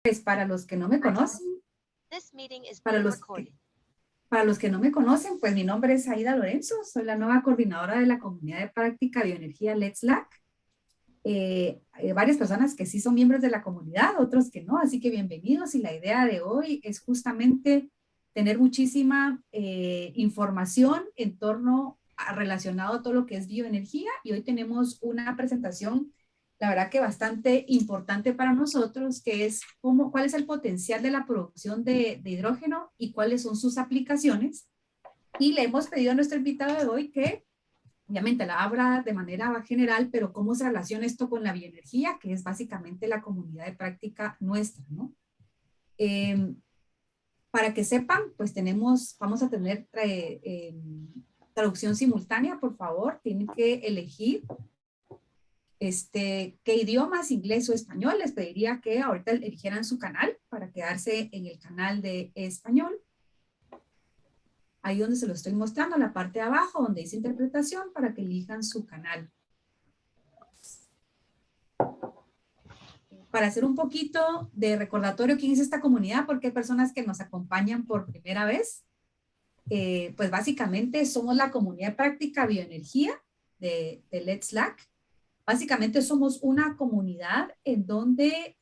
Pues para los que no me conocen, para los que no me conocen, pues mi nombre es Aida Lorenzo, soy la nueva coordinadora de la comunidad de práctica bioenergía Let's LAC. Varias personas que sí son miembros de la comunidad, otros que no, así que bienvenidos. Y la idea de hoy es justamente tener muchísima información en torno a relacionado a todo lo que es bioenergía. Y hoy tenemos una presentación, la verdad que bastante importante para nosotros, que es cuál es el potencial de la producción de hidrógeno y cuáles son sus aplicaciones. Y le hemos pedido a nuestro invitado de hoy que obviamente la habla de manera general, pero cómo se relaciona esto con la bioenergía, que es básicamente la comunidad de práctica nuestra, ¿no? Para que sepan, pues vamos a tener traducción simultánea, por favor, tienen que elegir qué idiomas, inglés o español. Les pediría que ahorita eligieran su canal para quedarse en el canal de español. Ahí donde se lo estoy mostrando, la parte de abajo, donde dice interpretación, para que elijan su canal. Para hacer un poquito de recordatorio quién es esta comunidad, porque hay personas que nos acompañan por primera vez. Pues básicamente somos la comunidad de práctica bioenergía de Let's LAC. Básicamente somos una comunidad en donde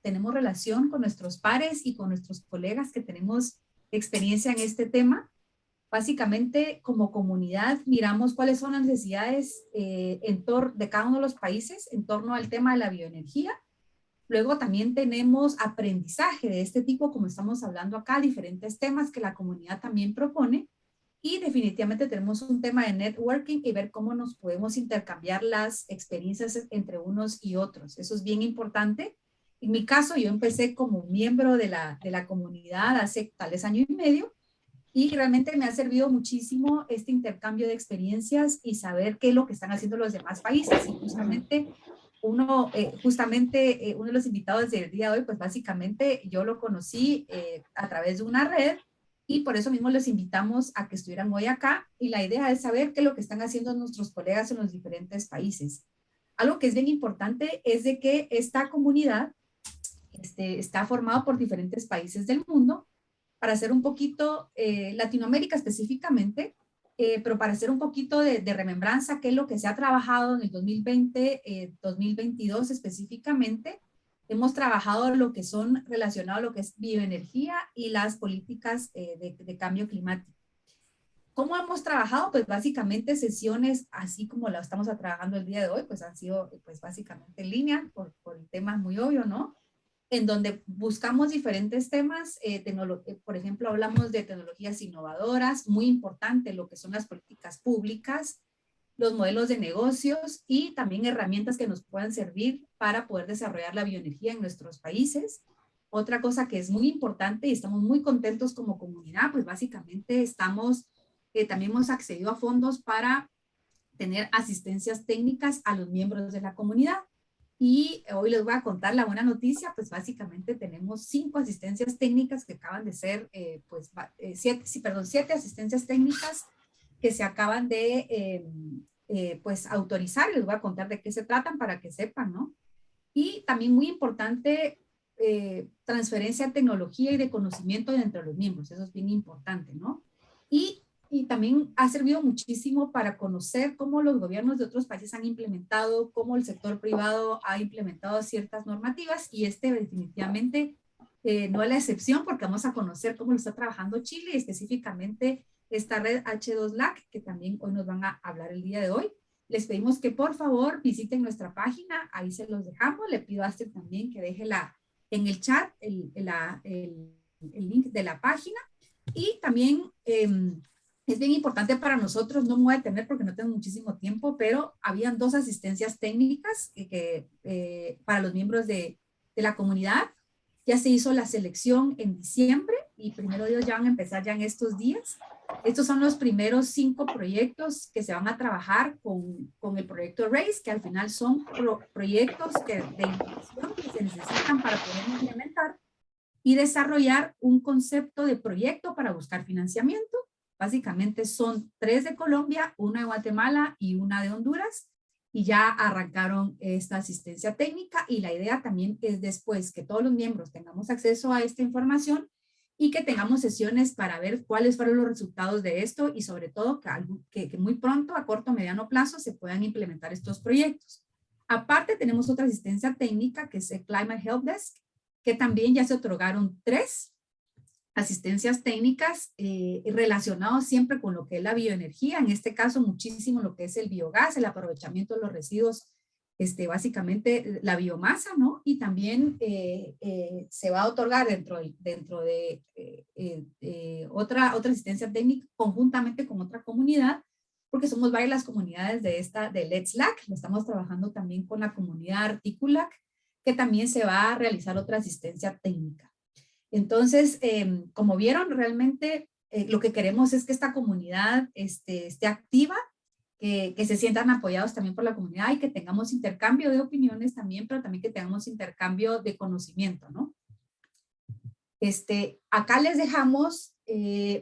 tenemos relación con nuestros pares y con nuestros colegas que tenemos experiencia en este tema. Básicamente, como comunidad, miramos cuáles son las necesidades de cada uno de los países en torno al tema de la bioenergía. Luego también tenemos aprendizaje de este tipo, como estamos hablando acá, diferentes temas que la comunidad también propone. Y definitivamente tenemos un tema de networking y ver cómo nos podemos intercambiar las experiencias entre unos y otros. Eso es bien importante. En mi caso, yo empecé como miembro de la comunidad hace tal vez año y medio, y realmente me ha servido muchísimo este intercambio de experiencias y saber qué es lo que están haciendo los demás países. Y justamente uno de los invitados del día de hoy, pues básicamente yo lo conocí a través de una red, y por eso mismo les invitamos a que estuvieran hoy acá, y la idea es saber qué es lo que están haciendo nuestros colegas en los diferentes países. Algo que es bien importante es de que esta comunidad está formada por diferentes países del mundo. Para hacer un poquito, Latinoamérica específicamente, pero para hacer un poquito de remembranza, qué es lo que se ha trabajado en el 2020, 2022 específicamente. Hemos trabajado lo que son relacionado a lo que es bioenergía y las políticas de cambio climático. ¿Cómo hemos trabajado? Pues básicamente sesiones, así como la estamos trabajando el día de hoy, pues han sido pues básicamente en línea, por temas muy obvios, ¿no? En donde buscamos diferentes temas, por ejemplo, hablamos de tecnologías innovadoras, muy importante lo que son las políticas públicas, los modelos de negocios y también herramientas que nos puedan servir para poder desarrollar la bioenergía en nuestros países. Otra cosa que es muy importante y estamos muy contentos como comunidad, pues básicamente también hemos accedido a fondos para tener asistencias técnicas a los miembros de la comunidad. Y hoy les voy a contar la buena noticia, pues básicamente tenemos 5 asistencias técnicas que acaban de ser, 7 asistencias técnicas que se acaban de pues autorizar. Les voy a contar de qué se tratan para que sepan, ¿no? Y también muy importante, transferencia de tecnología y de conocimiento entre los miembros, eso es bien importante, ¿no? Y también ha servido muchísimo para conocer cómo los gobiernos de otros países han implementado, cómo el sector privado ha implementado ciertas normativas, y definitivamente no es la excepción, porque vamos a conocer cómo lo está trabajando Chile y específicamente esta red H2LAC, que también hoy nos van a hablar el día de hoy. Les pedimos que por favor visiten nuestra página, ahí se los dejamos. Le pido a Astrid también que deje en el chat el link de la página. Y también es bien importante para nosotros, no me voy a detener porque no tengo muchísimo tiempo, pero habían 2 asistencias técnicas para los miembros de la comunidad. Ya se hizo la selección en diciembre y primero Dios ya van a empezar ya en estos días. Estos son los primeros 5 proyectos que se van a trabajar con el proyecto RACE, que al final son proyectos de inversión que se necesitan para poder implementar y desarrollar un concepto de proyecto para buscar financiamiento. Básicamente son 3 de Colombia, 1 de Guatemala y 1 de Honduras. y ya arrancaron esta asistencia técnica, y la idea también es después que todos los miembros tengamos acceso a esta información y que tengamos sesiones para ver cuáles fueron los resultados de esto y sobre todo que muy pronto, a corto o mediano plazo, se puedan implementar estos proyectos. Aparte, tenemos otra asistencia técnica que es el Climate Help Desk, que también ya se otorgaron 3 asistencias técnicas relacionadas siempre con lo que es la bioenergía, en este caso muchísimo lo que es el biogás, el aprovechamiento de los residuos, básicamente la biomasa, ¿no? Y también se va a otorgar dentro de otra asistencia técnica conjuntamente con otra comunidad, porque somos varias las comunidades de Let's LAC, estamos trabajando también con la comunidad Articulac, que también se va a realizar otra asistencia técnica. Entonces, como vieron, realmente lo que queremos es que esta comunidad esté activa, que se sientan apoyados también por la comunidad y que tengamos intercambio de opiniones también, pero también que tengamos intercambio de conocimiento, ¿no? Acá les dejamos,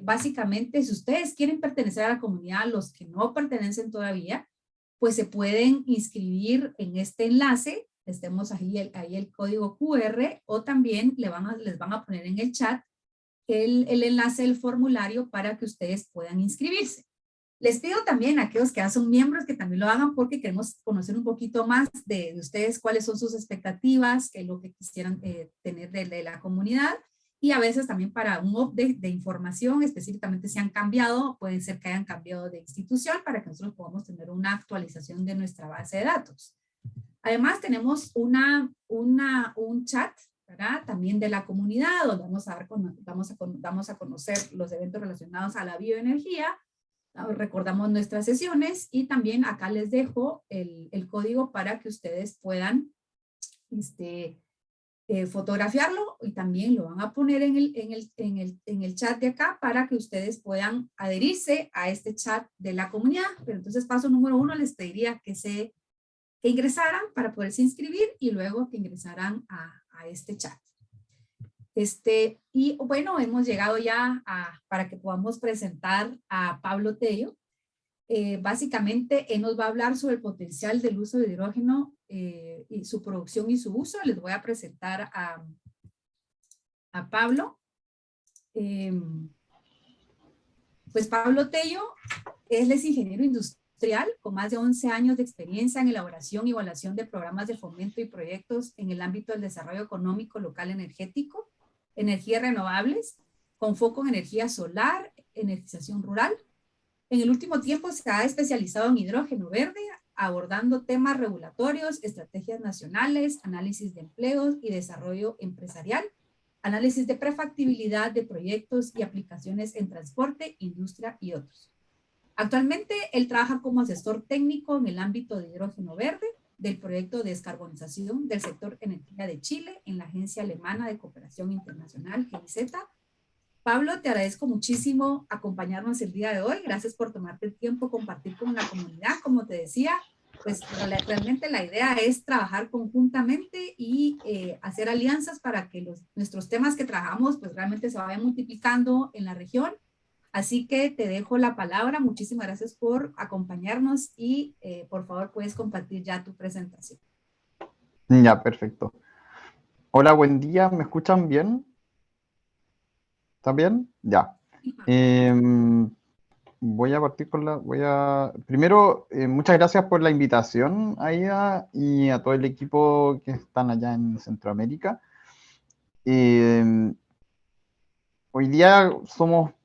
básicamente, si ustedes quieren pertenecer a la comunidad, los que no pertenecen todavía, pues se pueden inscribir en este enlace. Les demos ahí el código QR, o también les van a poner en el chat el enlace del formulario para que ustedes puedan inscribirse. Les pido también a aquellos que ya son miembros que también lo hagan, porque queremos conocer un poquito más de ustedes, cuáles son sus expectativas, qué es lo que quisieran tener de la comunidad, y a veces también para un update de información, específicamente si han cambiado, puede ser que hayan cambiado de institución, para que nosotros podamos tener una actualización de nuestra base de datos. Además, tenemos un chat, ¿verdad? También de la comunidad, donde vamos a conocer los eventos relacionados a la bioenergía, recordamos nuestras sesiones, y también acá les dejo el código para que ustedes puedan fotografiarlo, y también lo van a poner en el chat de acá para que ustedes puedan adherirse a este chat de la comunidad. Pero entonces, paso número 1, les pediría que ingresaran para poderse inscribir, y luego que ingresaran a este chat. Y bueno, hemos llegado ya para que podamos presentar a Pablo Tello. Básicamente, él nos va a hablar sobre el potencial del uso de hidrógeno y su producción y su uso. Les voy a presentar a Pablo. Pues Pablo Tello, él es ingeniero industrial con más de 11 años de experiencia en elaboración y evaluación de programas de fomento y proyectos en el ámbito del desarrollo económico local energético, energías renovables, con foco en energía solar, energización rural. En el último tiempo se ha especializado en hidrógeno verde, abordando temas regulatorios, estrategias nacionales, análisis de empleos y desarrollo empresarial, análisis de prefactibilidad de proyectos y aplicaciones en transporte, industria y otros. Actualmente, él trabaja como asesor técnico en el ámbito de hidrógeno verde del proyecto de descarbonización del sector energía de Chile en la Agencia Alemana de Cooperación Internacional, GIZ. Pablo, te agradezco muchísimo acompañarnos el día de hoy. Gracias por tomarte el tiempo, compartir con la comunidad. Como te decía, pues realmente la idea es trabajar conjuntamente y hacer alianzas para que nuestros temas que trabajamos pues realmente se vayan multiplicando en la región. Así que te dejo la palabra. Muchísimas gracias por acompañarnos, y por favor puedes compartir ya tu presentación. Ya, perfecto. Hola, buen día. ¿Me escuchan bien? ¿Está bien? Ya. Voy a partir con Primero, muchas gracias por la invitación, Aida, y a todo el equipo que están allá en Centroamérica. Hoy día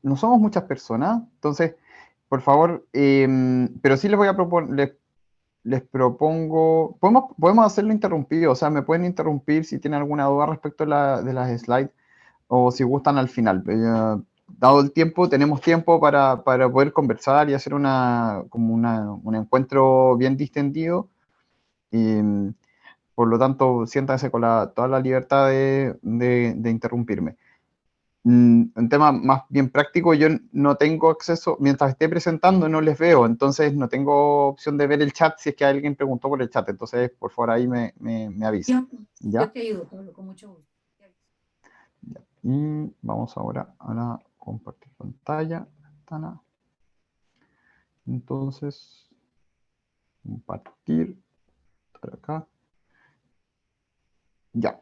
no somos muchas personas, entonces, por favor, pero sí les voy a proponer, les propongo, podemos hacerlo interrumpido, o sea, me pueden interrumpir si tienen alguna duda respecto de las slides, o si gustan al final. Dado el tiempo, tenemos tiempo para poder conversar y hacer como un encuentro bien distendido. Y, por lo tanto, siéntanse con toda la libertad de interrumpirme. Un tema más bien práctico, yo no tengo acceso, mientras esté presentando no les veo, entonces no tengo opción de ver el chat si es que alguien preguntó por el chat, entonces por favor ahí me avisa. Yo te ayudo, Pablo, con mucho gusto. Ya. Y vamos ahora a compartir pantalla. Entonces, compartir, por acá. Ya.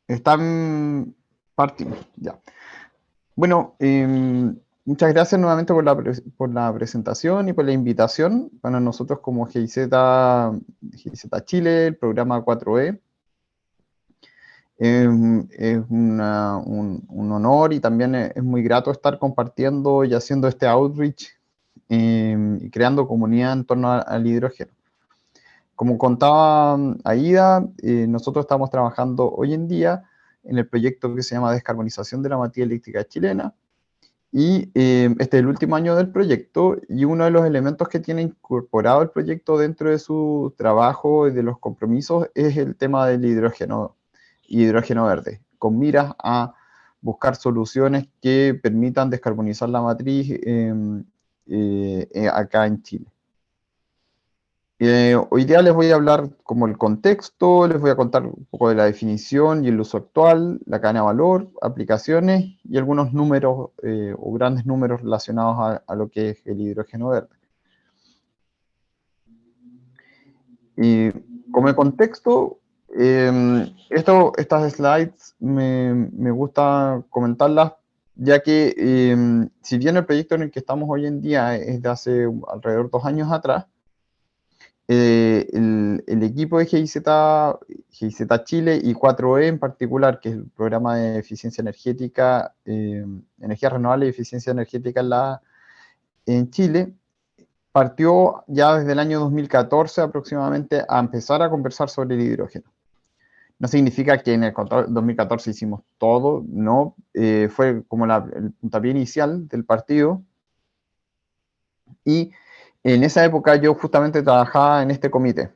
Están partiendo, ya. Bueno, muchas gracias nuevamente por la presentación y por la invitación. Para nosotros como GIZ Chile, el programa 4E, es un honor y también es muy grato estar compartiendo y haciendo este outreach y creando comunidad en torno al hidrógeno. Como contaba Aida, nosotros estamos trabajando hoy en día en el proyecto que se llama Descarbonización de la Matriz Eléctrica Chilena, y este es el último año del proyecto, y uno de los elementos que tiene incorporado el proyecto dentro de su trabajo y de los compromisos es el tema del hidrógeno verde, con miras a buscar soluciones que permitan descarbonizar la matriz acá en Chile. Hoy día les voy a hablar como el contexto, les voy a contar un poco de la definición y el uso actual, la cadena de valor, aplicaciones y algunos números o grandes números relacionados a lo que es el hidrógeno verde. Y como contexto, estas slides me gusta comentarlas, ya que si bien el proyecto en el que estamos hoy en día es de hace alrededor de 2 años atrás, el equipo de GIZ Chile y 4E en particular, que es el programa de eficiencia energética, energía renovable y eficiencia energética en Chile, partió ya desde el año 2014 aproximadamente a empezar a conversar sobre el hidrógeno. No significa que en el 2014 hicimos todo, no, fue como el puntapié inicial del partido, y en esa época yo justamente trabajaba en este comité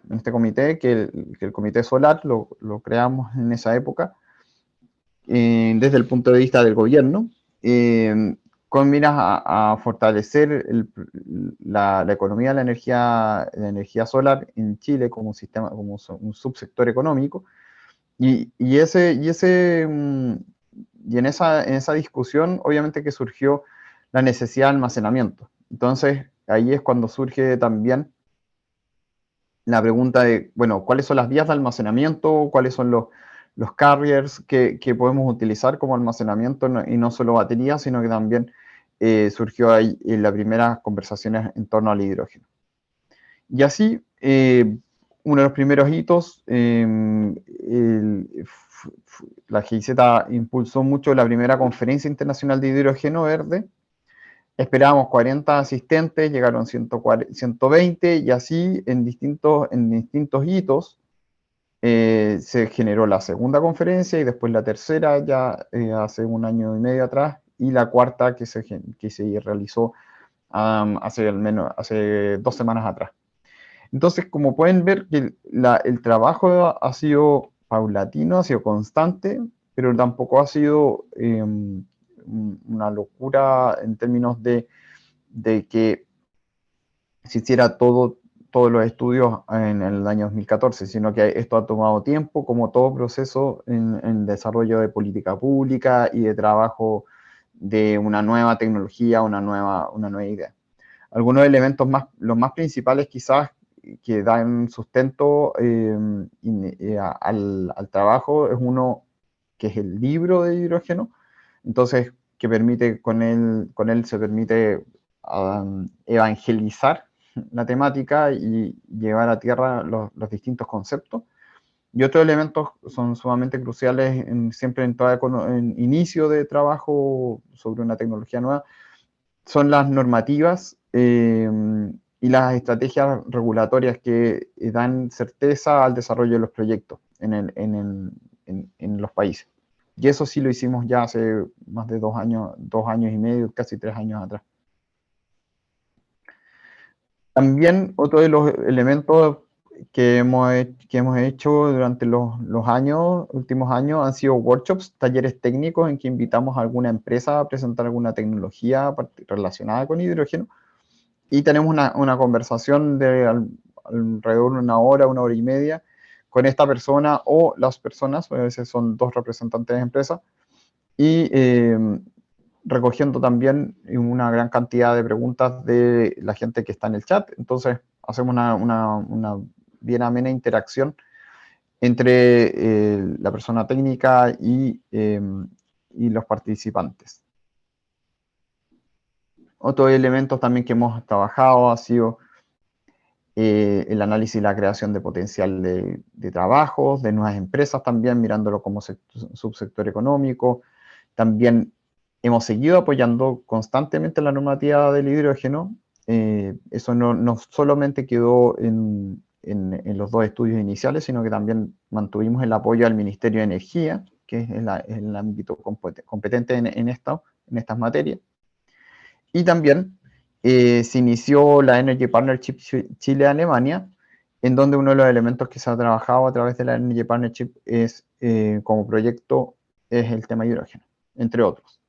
que el Comité Solar lo creamos en esa época, desde el punto de vista del gobierno, con miras a fortalecer la economía de la energía solar en Chile como un sistema, como un subsector económico, y en esa discusión obviamente que surgió la necesidad de almacenamiento. Entonces, ahí es cuando surge también la pregunta de, bueno, ¿cuáles son las vías de almacenamiento? ¿Cuáles son los carriers que podemos utilizar como almacenamiento? Y no solo baterías, sino que también surgió ahí en las primeras conversaciones en torno al hidrógeno. Y así, uno de los primeros hitos, la GIZ impulsó mucho la primera conferencia internacional de hidrógeno verde. Esperábamos 40 asistentes, llegaron 120, y así en distintos hitos se generó la segunda conferencia y después la tercera ya hace 1 año y medio atrás, y la cuarta que se realizó hace 2 semanas atrás. Entonces, como pueden ver, que el trabajo ha sido paulatino, ha sido constante, pero tampoco ha sido una locura en términos de que se hiciera todos los estudios en el año 2014, sino que esto ha tomado tiempo, como todo proceso en desarrollo de política pública y de trabajo de una nueva tecnología, una nueva idea. Algunos elementos los más principales quizás que dan sustento al trabajo es uno que es el libro de hidrógeno, entonces que con él se permite evangelizar la temática y llevar a tierra los distintos conceptos. Y otros elementos son sumamente cruciales siempre en inicio de trabajo sobre una tecnología nueva, son las normativas y las estrategias regulatorias que dan certeza al desarrollo de los proyectos en los países. Y eso sí lo hicimos ya hace más de 2 años y medio, casi 3 años atrás. También otro de los elementos que hemos hecho durante los últimos años han sido workshops, talleres técnicos en que invitamos a alguna empresa a presentar alguna tecnología relacionada con hidrógeno, y tenemos una conversación de alrededor de 1 hora y media con esta persona o las personas, a veces son 2 representantes de empresa, y recogiendo también una gran cantidad de preguntas de la gente que está en el chat. Entonces, hacemos una bien amena interacción entre la persona técnica y los participantes. Otros elementos también que hemos trabajado ha sido el análisis y la creación de potencial de trabajos, de nuevas empresas también, mirándolo como subsector económico. También hemos seguido apoyando constantemente la normativa del hidrógeno. Eso no solamente quedó en los dos estudios iniciales, sino que también mantuvimos el apoyo al Ministerio de Energía, que es el ámbito competente en estas materias. Y también se inició la Energy Partnership Chile-Alemania, en donde uno de los elementos que se ha trabajado a través de la Energy Partnership es, como proyecto, es el tema hidrógeno, entre otros.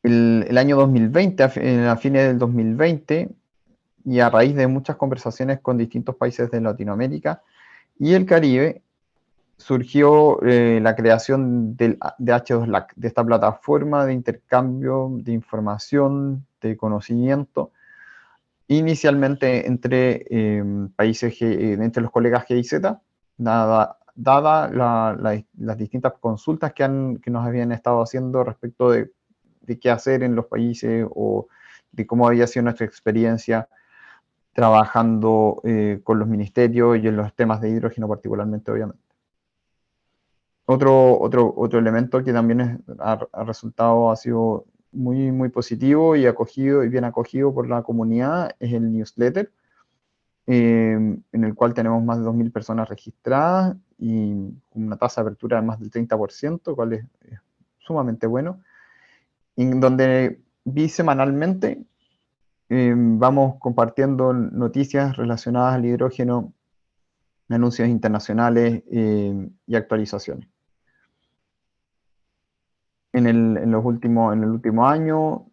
El año 2020, a fines del 2020, y a raíz de muchas conversaciones con distintos países de Latinoamérica y el Caribe, surgió la creación de H2LAC, de esta plataforma de intercambio de información, de conocimiento, inicialmente entre países, entre los colegas GIZ, dada las distintas consultas que nos habían estado haciendo respecto de qué hacer en los países o de cómo había sido nuestra experiencia trabajando con los ministerios y en los temas de hidrógeno particularmente, obviamente. Otro elemento que también ha resultado, ha sido muy positivo y bien acogido por la comunidad es el newsletter, en el cual tenemos más de 2.000 personas registradas y una tasa de apertura de más del 30%, cual es sumamente bueno, en donde bisemanalmente vamos compartiendo noticias relacionadas al hidrógeno, anuncios internacionales y actualizaciones. En el último año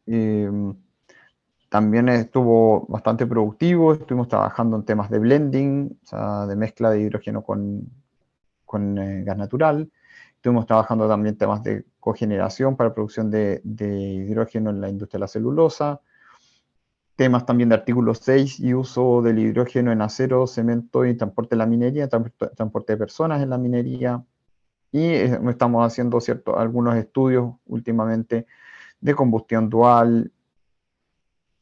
también estuvo bastante productivo, estuvimos trabajando en temas de blending, o sea, de mezcla de hidrógeno con gas natural. Estuvimos trabajando también temas de cogeneración para producción de hidrógeno en la industria de la celulosa. Temas también de artículo 6 y uso del hidrógeno en acero, cemento y transporte de la minería, transporte de personas en la minería. Y estamos haciendo algunos estudios últimamente de combustión dual,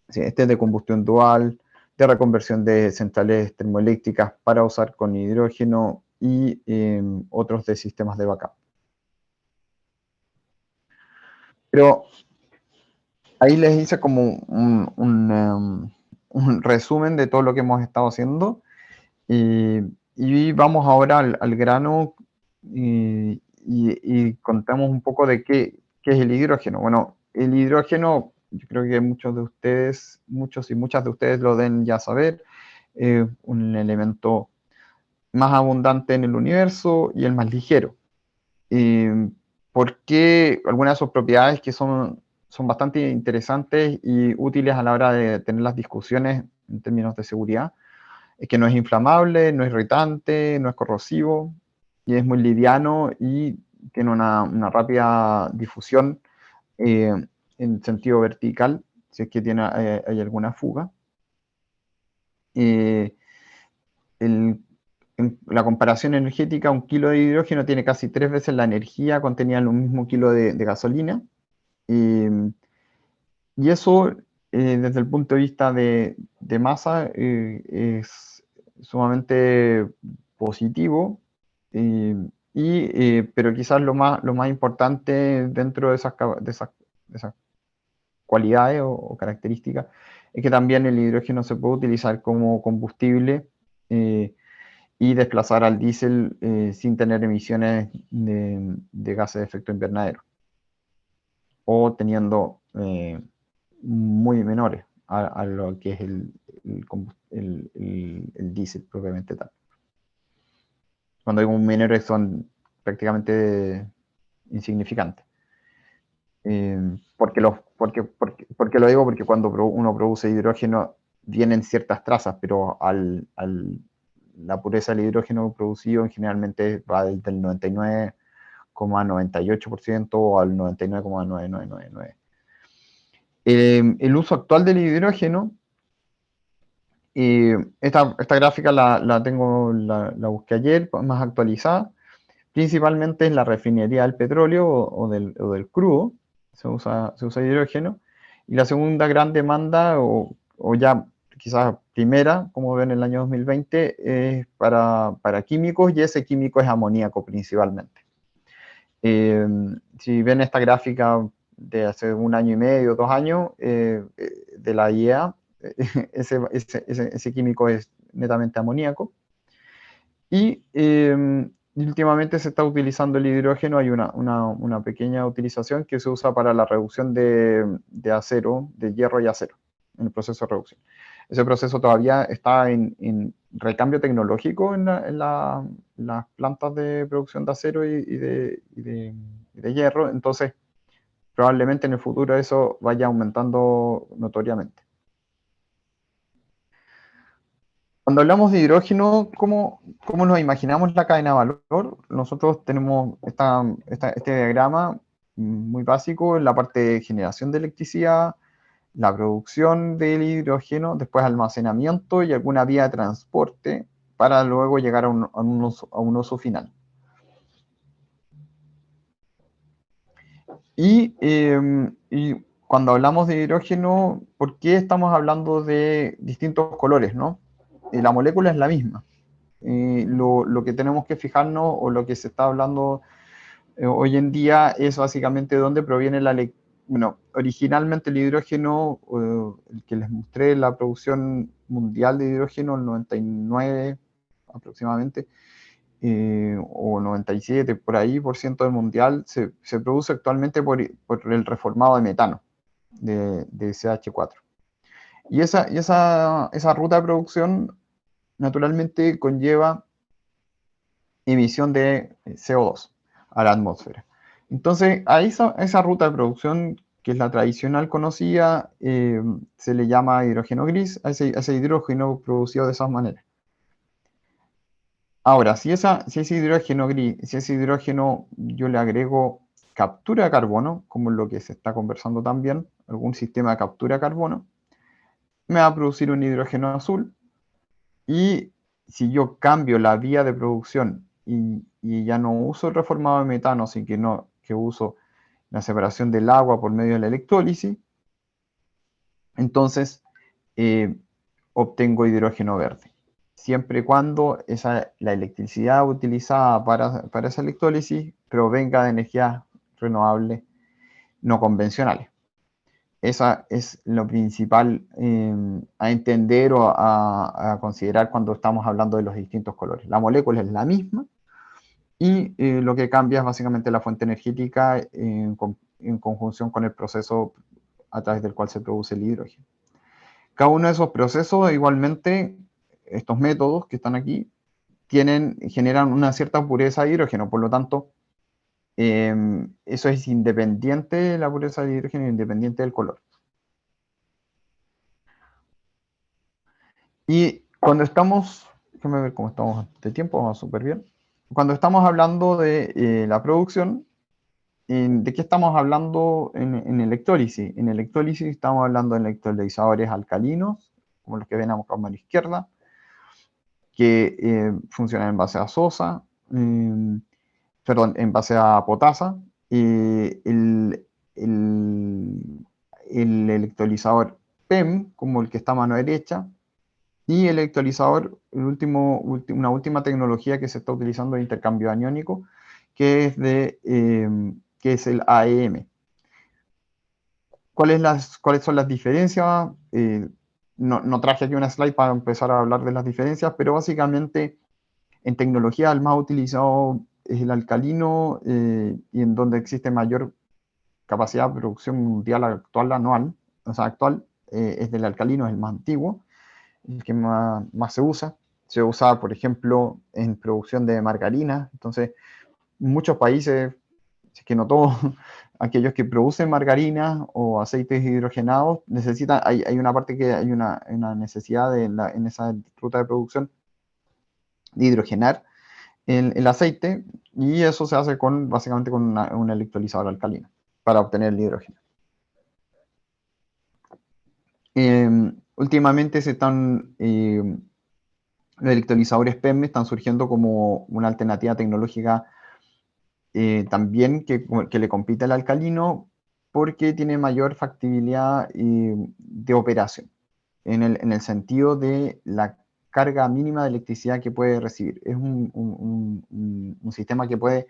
de combustión dual, de reconversión de centrales termoeléctricas para usar con hidrógeno y otros de sistemas de backup. Pero ahí les hice como un resumen de todo lo que hemos estado haciendo y vamos ahora al grano y contamos un poco de qué es el hidrógeno. Bueno, el hidrógeno, yo creo que muchos y muchas de ustedes lo deben ya saber, un elemento más abundante en el universo y el más ligero. Porque algunas de sus propiedades que son bastante interesantes y útiles a la hora de tener las discusiones en términos de seguridad, es que no es inflamable, no es irritante, no es corrosivo, y es muy liviano y tiene una rápida difusión en sentido vertical, si es que hay alguna fuga. En la comparación energética, un kilo de hidrógeno tiene casi 3 veces la energía contenida en un mismo kilo de gasolina. Y eso, desde el punto de vista de masa, es sumamente positivo. Pero quizás lo más importante dentro de esas cualidades o características es que también el hidrógeno se puede utilizar como combustible y desplazar al diésel sin tener emisiones de gases de efecto invernadero o teniendo muy menores a lo que es el diésel propiamente tal. Cuando digo menores son prácticamente insignificantes. ¿Por qué lo digo? Porque cuando uno produce hidrógeno vienen ciertas trazas, pero la pureza del hidrógeno producido generalmente va del 99 99,98% o al 99,9999. El uso actual del hidrógeno, esta gráfica la busqué ayer, más actualizada, principalmente en la refinería del petróleo o del crudo, se usa hidrógeno, y la segunda gran demanda, o ya quizás primera, como ven en el año 2020, es para químicos, y ese químico es amoníaco principalmente. Si ven esta gráfica de hace un año y medio, 2 años, de la IEA, ese químico es netamente amoníaco. Y últimamente se está utilizando el hidrógeno, hay una pequeña utilización que se usa para la reducción de acero, de hierro y acero, en el proceso de reducción. Ese proceso todavía está en recambio tecnológico en las plantas de producción de acero y de hierro, entonces probablemente en el futuro eso vaya aumentando notoriamente. Cuando hablamos de hidrógeno, ¿cómo nos imaginamos la cadena de valor? Nosotros tenemos este diagrama muy básico en la parte de generación de electricidad, la producción del hidrógeno, después almacenamiento y alguna vía de transporte para luego llegar a un uso final. Y cuando hablamos de hidrógeno, ¿por qué estamos hablando de distintos colores, no? La molécula es la misma. Lo que tenemos que fijarnos, o lo que se está hablando hoy en día, es básicamente de dónde proviene la electricidad. Bueno, originalmente el hidrógeno, el que les mostré, la producción mundial de hidrógeno, el 99 aproximadamente, o 97 por ahí por ciento del mundial, se produce actualmente por el reformado de metano, de CH4. Y esa ruta de producción naturalmente conlleva emisión de CO2 a la atmósfera. Entonces, a esa ruta de producción, que es la tradicional conocida, se le llama hidrógeno gris, a ese hidrógeno producido de esas maneras. Ahora, si ese hidrógeno gris, si ese hidrógeno yo le agrego captura de carbono, como es lo que se está conversando también, algún sistema de captura de carbono, me va a producir un hidrógeno azul. Y si yo cambio la vía de producción y ya no uso el reformado de metano, sino que uso la separación del agua por medio de la electrólisis, entonces obtengo hidrógeno verde. Siempre y cuando la electricidad utilizada para esa electrólisis provenga de energías renovables no convencionales. Esa es lo principal a entender o a considerar cuando estamos hablando de los distintos colores. La molécula es la misma y lo que cambia es básicamente la fuente energética en conjunción con el proceso a través del cual se produce el hidrógeno. Cada uno de esos procesos, igualmente, estos métodos que están aquí, generan una cierta pureza de hidrógeno, por lo tanto, eso es independiente, la pureza de hidrógeno, independiente del color. Y cuando estamos, déjame ver cómo estamos de tiempo, vamos súper bien. Cuando estamos hablando de la producción, ¿de qué estamos hablando en electrólisis? En electrólisis estamos hablando de electrolizadores alcalinos, como los que ven acá a mano izquierda, que funcionan en base a sosa, perdón, en base a potasa. El electrolizador PEM, como el que está a mano derecha, y el electrolizador, una última tecnología que se está utilizando de intercambio aniónico, que es el AEM. ¿Cuáles son las diferencias? No traje aquí una slide para empezar a hablar de las diferencias, pero básicamente en tecnología el más utilizado es el alcalino, y en donde existe mayor capacidad de producción mundial actual, es del alcalino, es el más antiguo, el que más se usa. Se usa, por ejemplo, en producción de margarina. Entonces, muchos países, si es que no todos, aquellos que producen margarina o aceites hidrogenados, hay una parte que hay una necesidad en esa ruta de producción de hidrogenar el aceite, y eso se hace básicamente con un electrolizador alcalino para obtener el hidrógeno. Últimamente los electrolizadores PEM están surgiendo como una alternativa tecnológica también que le compite al alcalino, porque tiene mayor factibilidad de operación, en el sentido de la carga mínima de electricidad que puede recibir. Es un sistema que puede,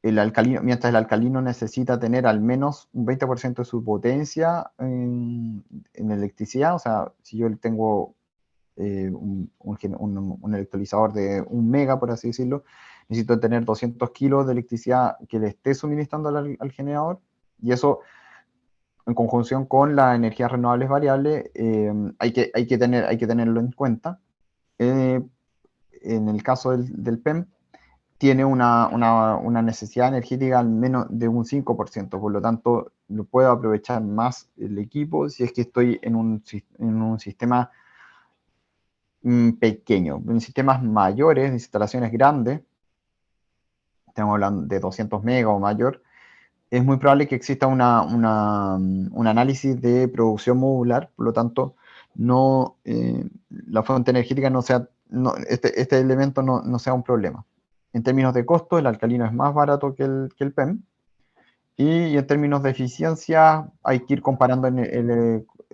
mientras el alcalino necesita tener al menos un 20% de su potencia en electricidad. O sea, si yo tengo un electrolizador de 1 mega, por así decirlo, necesito tener 200 kilos de electricidad que le esté suministrando al generador, y eso en conjunción con las energías renovables variables, hay que tenerlo en cuenta. Eh, en el caso del PEM, tiene una necesidad energética al menos de un 5%, por lo tanto, lo puedo aprovechar más el equipo si es que estoy en un sistema pequeño. En sistemas mayores, en instalaciones grandes, estamos hablando de 200 megas o mayor, es muy probable que exista un análisis de producción modular. Por lo tanto, no, la fuente energética no sea, este elemento no sea un problema. En términos de costo, el alcalino es más barato que el PEM, y en términos de eficiencia hay que ir comparando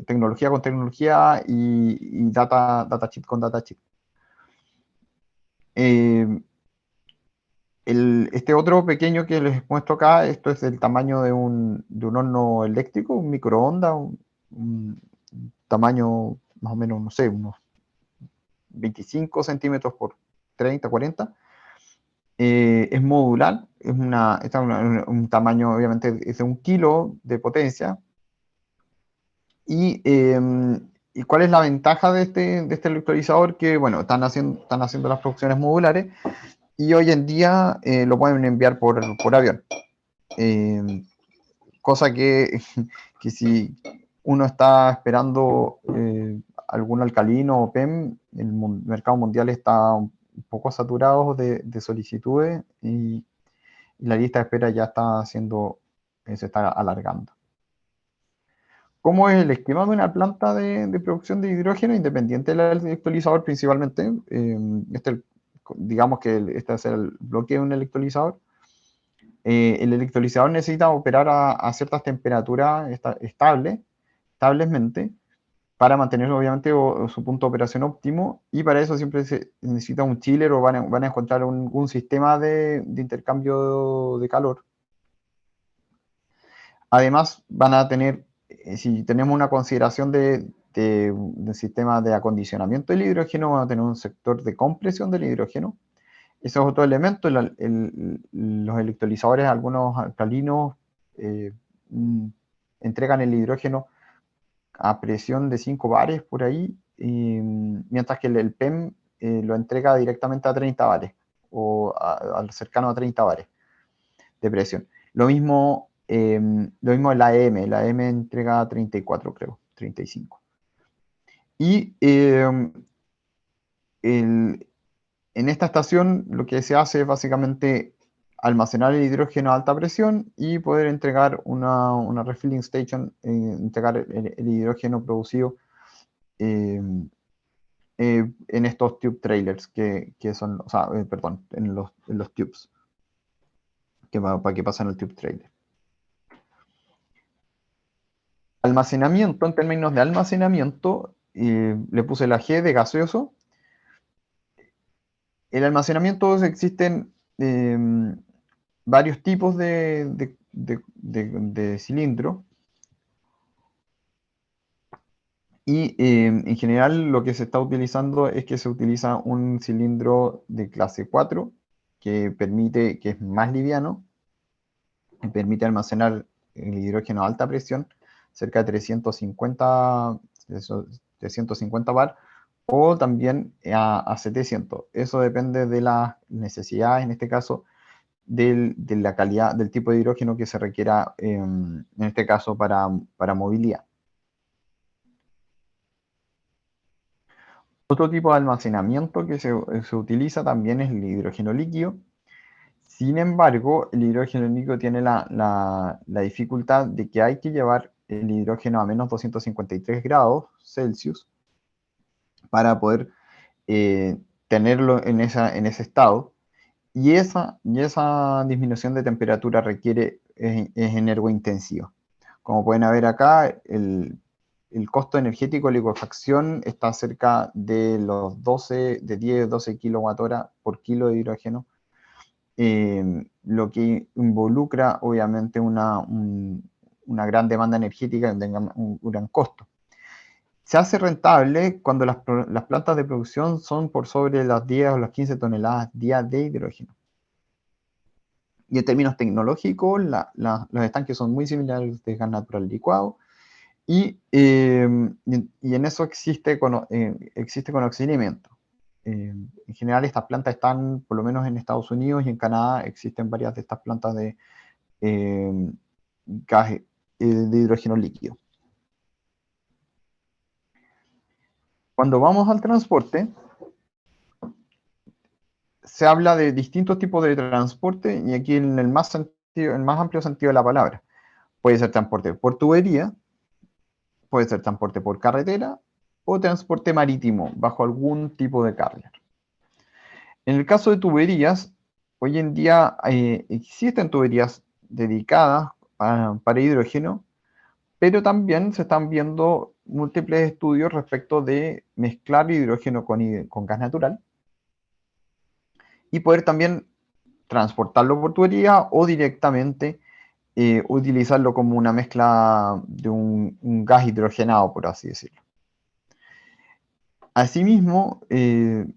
tecnología con tecnología y data chip con data chip. Este otro pequeño que les muestro acá, esto es del tamaño de un horno eléctrico, un microondas, un tamaño más o menos, no sé, unos 25 centímetros por 30, 40. Es modular, un tamaño, obviamente, es de 1 kilo de potencia. ¿Y cuál es la ventaja de este electrolizador? Que, bueno, están haciendo las producciones modulares, y hoy en día lo pueden enviar por avión. Cosa que si uno está esperando algún alcalino o PEM, el mercado mundial está un poco saturado de solicitudes, y la lista de espera ya se está alargando. ¿Cómo es el esquema de una planta de producción de hidrógeno independiente del electrolizador principalmente? Digamos que este es el bloque de un electrolizador. El electrolizador necesita operar a ciertas temperaturas establemente, para mantener obviamente su punto de operación óptimo, y para eso siempre se necesita un chiller, o van a encontrar un sistema de intercambio de calor. Además, van a tener, si tenemos una consideración de sistema de acondicionamiento del hidrógeno, van a tener un sector de compresión del hidrógeno. Ese es otro elemento. Los electrolizadores, algunos alcalinos, eh, mm, entregan el hidrógeno a presión de 5 bares por ahí, mientras que el PEM lo entrega directamente a 30 bares, o cercano a 30 bares de presión. Lo mismo la AM entrega 34, creo, 35. Y en esta estación lo que se hace es básicamente almacenar el hidrógeno a alta presión y poder entregar una refilling station, entregar el hidrógeno producido eh, en estos tube trailers que son, o sea, perdón, en los tubes para que pasen al tube trailer. Almacenamiento, en términos de almacenamiento, le puse la G de gaseoso. El almacenamiento, existen varios tipos de cilindro, y en general lo que se está utilizando es que se utiliza un cilindro de clase 4 que es más liviano y permite almacenar el hidrógeno a alta presión, cerca de 350 bar, o también a 700. Eso depende de las necesidades, en este caso, de la calidad, del tipo de hidrógeno que se requiera, en este caso, para movilidad. Otro tipo de almacenamiento que se utiliza también es el hidrógeno líquido. Sin embargo, el hidrógeno líquido tiene la dificultad de que hay que llevar el hidrógeno a menos 253 grados Celsius para poder tenerlo en ese estado. Y esa disminución de temperatura es energointensiva. Como pueden ver acá, el costo energético de licuefacción está cerca de los 10-12 kWh por kilo de hidrógeno, lo que involucra obviamente una gran demanda energética y un gran costo. Se hace rentable cuando las plantas de producción son por sobre las 10 o las 15 toneladas día de hidrógeno. Y en términos tecnológicos, los estanques son muy similares a los de gas natural licuado, y en eso existe conocimiento. En general, estas plantas están, por lo menos en Estados Unidos y en Canadá, existen varias de estas plantas de gas de hidrógeno líquido. Cuando vamos al transporte, se habla de distintos tipos de transporte, y aquí en el más amplio sentido de la palabra. Puede ser transporte por tubería, puede ser transporte por carretera o transporte marítimo bajo algún tipo de carrier. En el caso de tuberías, hoy en día existen tuberías dedicadas para hidrógeno, pero también se están viendo múltiples estudios respecto de mezclar hidrógeno con gas natural y poder también transportarlo por tubería o directamente utilizarlo como una mezcla de un gas hidrogenado, por así decirlo. Asimismo, el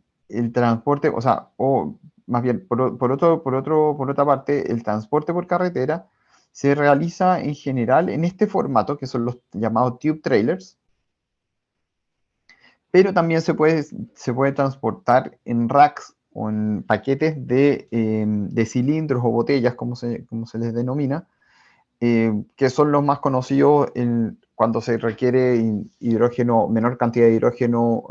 transporte, o sea, o más bien, por otra parte, el transporte por carretera se realiza en general en este formato, que son los llamados tube trailers, pero también se puede transportar en racks o en paquetes de cilindros o botellas, como se les denomina, que son los más conocidos cuando se requiere hidrógeno, menor cantidad de hidrógeno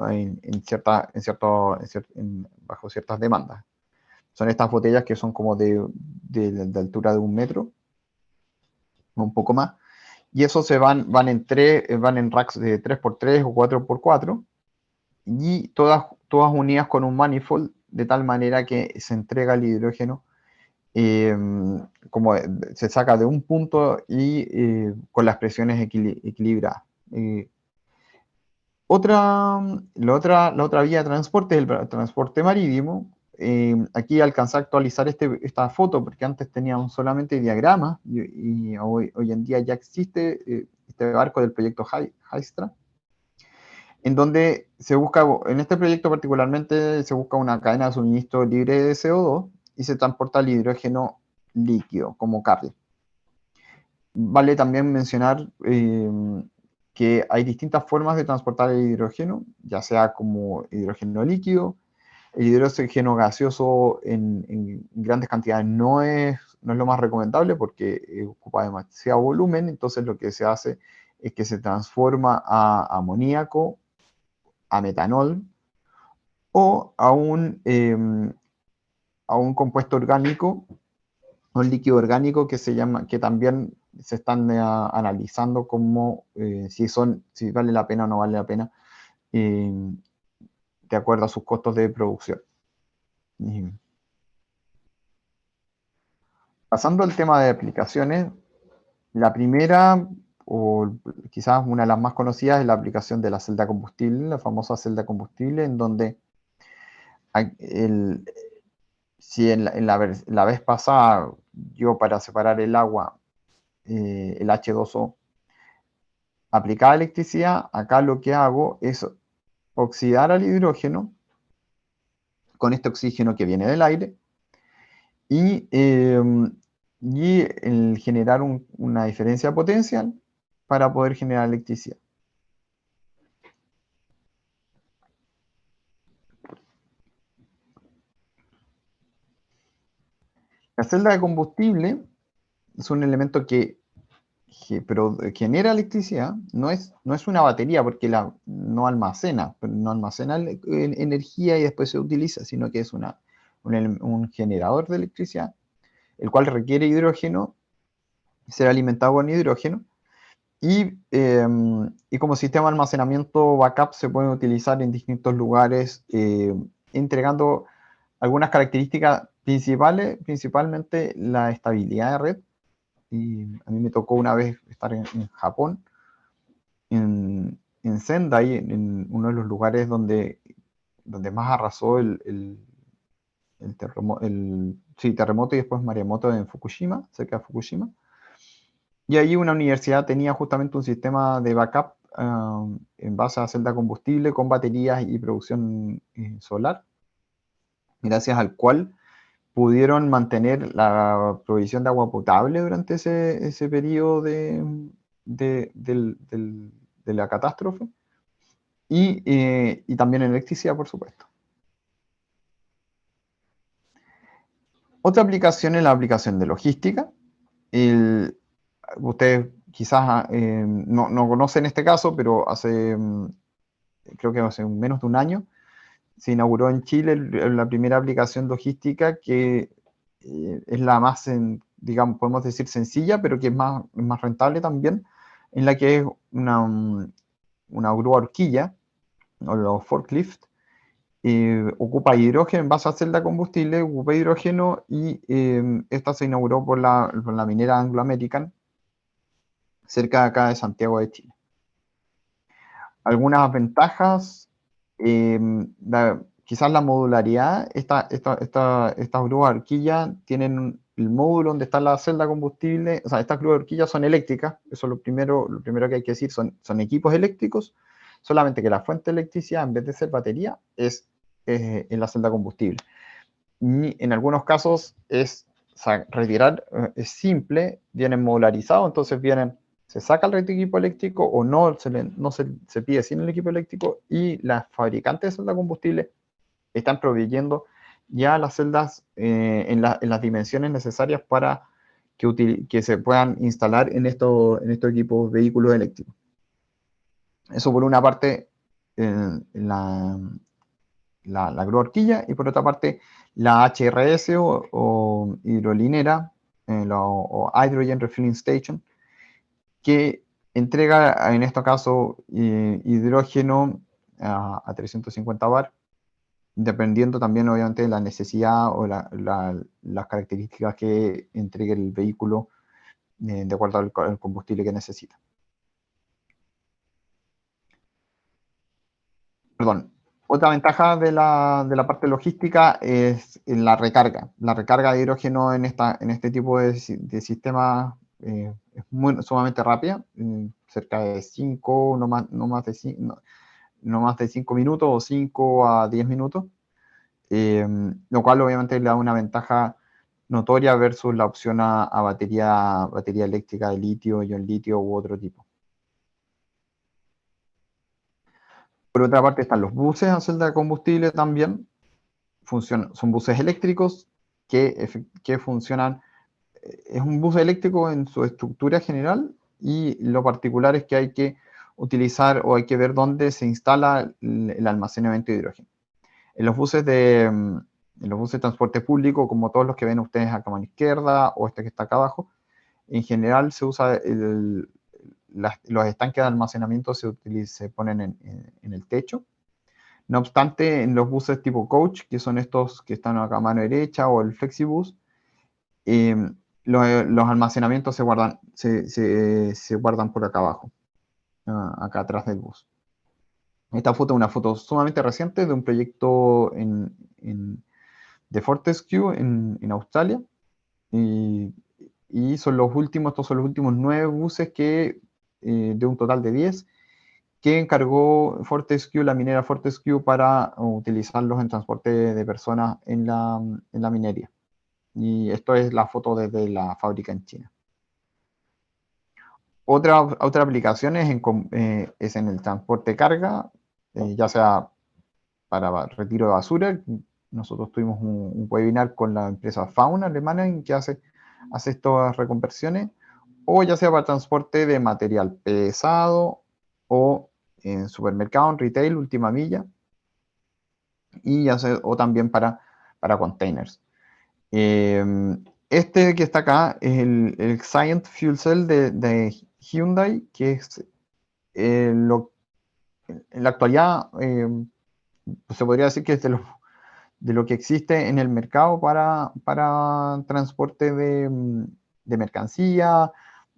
bajo ciertas demandas. Son estas botellas que son como de altura de 1 metro, un poco más, y esos van en racks de 3x3 o 4x4, y todas unidas con un manifold, de tal manera que se entrega el hidrógeno como se saca de un punto y con las presiones equilibradas. La otra vía de transporte es el transporte marítimo. Aquí alcancé a actualizar esta foto porque antes teníamos solamente diagramas, y hoy en día ya existe este barco del proyecto Hystra, en donde en este proyecto particularmente, se busca una cadena de suministro libre de CO2 y se transporta el hidrógeno líquido como carga. Vale también mencionar que hay distintas formas de transportar el hidrógeno, ya sea como hidrógeno líquido. El hidrógeno gaseoso en grandes cantidades no es lo más recomendable porque ocupa demasiado volumen. Entonces lo que se hace es que se transforma a amoníaco, a metanol o a un compuesto orgánico, un líquido orgánico que también se están analizando como si vale la pena o no vale la pena, eh, de acuerdo a sus costos de producción. Y pasando al tema de aplicaciones, la primera, o quizás una de las más conocidas, es la aplicación de la celda combustible, la famosa celda combustible, en donde si la vez pasada yo, para separar el agua, el H2O, aplicaba electricidad, acá lo que hago es oxidar al hidrógeno con este oxígeno que viene del aire, y, el generar una diferencia potencial para poder generar electricidad. La celda de combustible es un elemento que pero genera electricidad, no es una batería porque no almacena, energía y después se utiliza, sino que es un generador de electricidad, el cual requiere hidrógeno, ser alimentado con hidrógeno, y como sistema de almacenamiento backup se puede utilizar en distintos lugares, entregando algunas características principales, principalmente la estabilidad de red. Y a mí me tocó una vez estar en Japón, en Sendai, en uno de los lugares donde más arrasó sí, terremoto y después maremoto en Fukushima, cerca de Fukushima. Y ahí una universidad tenía justamente un sistema de backup en base a celda combustible con baterías y producción solar, gracias al cual pudieron mantener la provisión de agua potable durante ese periodo de la catástrofe y también electricidad, por supuesto. Otra aplicación es la aplicación de logística. Ustedes quizás no conocen este caso, pero creo que hace menos de un año se inauguró en Chile la primera aplicación logística que es la más, digamos, podemos decir sencilla, pero que es más rentable también, en la que es una grúa horquilla, o los forklift, ocupa hidrógeno en base a celda combustible, ocupa hidrógeno y esta se inauguró por la minera Anglo American, cerca de acá de Santiago de Chile. Algunas ventajas, quizás la modularidad. Estas grúas horquillas tienen el módulo donde está la celda combustible. O sea, estas grúas horquillas son eléctricas, eso es lo primero que hay que decir, son equipos eléctricos, solamente que la fuente de electricidad, en vez de ser batería, es en la celda combustible. Y en algunos casos retirar es simple, vienen modularizados, entonces se saca el equipo eléctrico o no se pide sin el equipo eléctrico, y las fabricantes de celda combustible están proveyendo ya las celdas en las dimensiones necesarias para que se puedan instalar en estos equipos vehículos eléctricos. Eso por una parte, la grúa horquilla, y por otra parte la HRS o hidrolinera, o Hydrogen Refueling Station, que entrega en este caso hidrógeno a 350 bar, dependiendo también obviamente de la necesidad o las características que entregue el vehículo de acuerdo al combustible que necesita. Perdón. Otra ventaja de la parte logística es la recarga. La recarga de hidrógeno en este tipo de sistemas es sumamente rápida, cerca de 5, no más de 5 minutos o 5 a 10 minutos, lo cual obviamente le da una ventaja notoria versus la opción a batería eléctrica de litio, ion litio u otro tipo. Por otra parte están los buses a celda de combustible también. Son buses eléctricos que funcionan. Es un bus eléctrico en su estructura general, y lo particular es que hay que utilizar o hay que ver dónde se instala el almacenamiento de hidrógeno. En los buses de transporte público, como todos los que ven ustedes acá a mano izquierda o este que está acá abajo, en general se usa los estanques de almacenamiento se ponen en el techo. No obstante, en los buses tipo coach, que son estos que están acá a mano derecha, o el flexibus, los almacenamientos se guardan por acá abajo, acá atrás del bus. Esta foto es una foto sumamente reciente de un proyecto de Fortescue en Australia, y estos son los últimos 9 buses de un total de 10, que encargó Fortescue, la minera Fortescue, para utilizarlos en transporte de personas en la minería. Y esto es la foto desde la fábrica en China. Otra aplicación es en el transporte de carga, ya sea para retiro de basura. Nosotros tuvimos un webinar con la empresa Fauna alemana en que hace estas reconversiones, o ya sea para transporte de material pesado o en supermercado, en retail, última milla, y ya sea, o también para containers. Este que está acá es el Xcient Fuel Cell de Hyundai, que es en la actualidad se podría decir que es de lo que existe en el mercado para transporte de mercancía,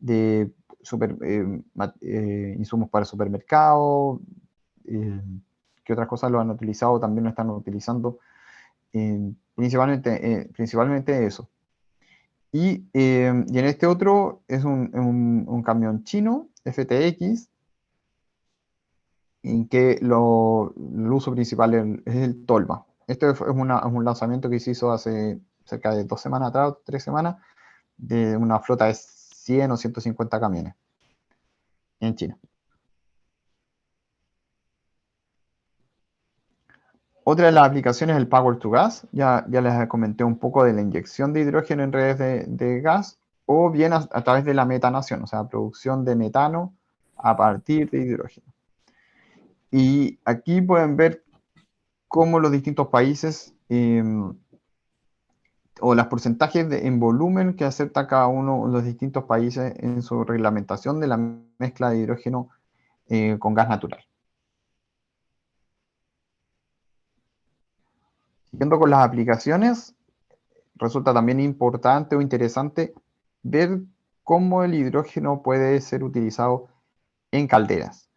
de insumos para supermercados, eh, que otras cosas lo han utilizado, también lo están utilizando, principalmente eso. Y en este otro es un camión chino, FTX, en que el uso principal es el tolva. Este es un lanzamiento que se hizo hace cerca de 2 semanas atrás, 3 semanas, de una flota de 100 o 150 camiones en China. Otra de las aplicaciones es el Power to Gas. Ya les comenté un poco de la inyección de hidrógeno en redes de gas, o bien a través de la metanación, o sea, producción de metano a partir de hidrógeno. Y aquí pueden ver cómo los distintos países o los porcentajes en volumen que acepta cada uno de los distintos países en su reglamentación de la mezcla de hidrógeno con gas natural. Siguiendo con las aplicaciones, resulta también importante o interesante ver cómo el hidrógeno puede ser utilizado en calderas.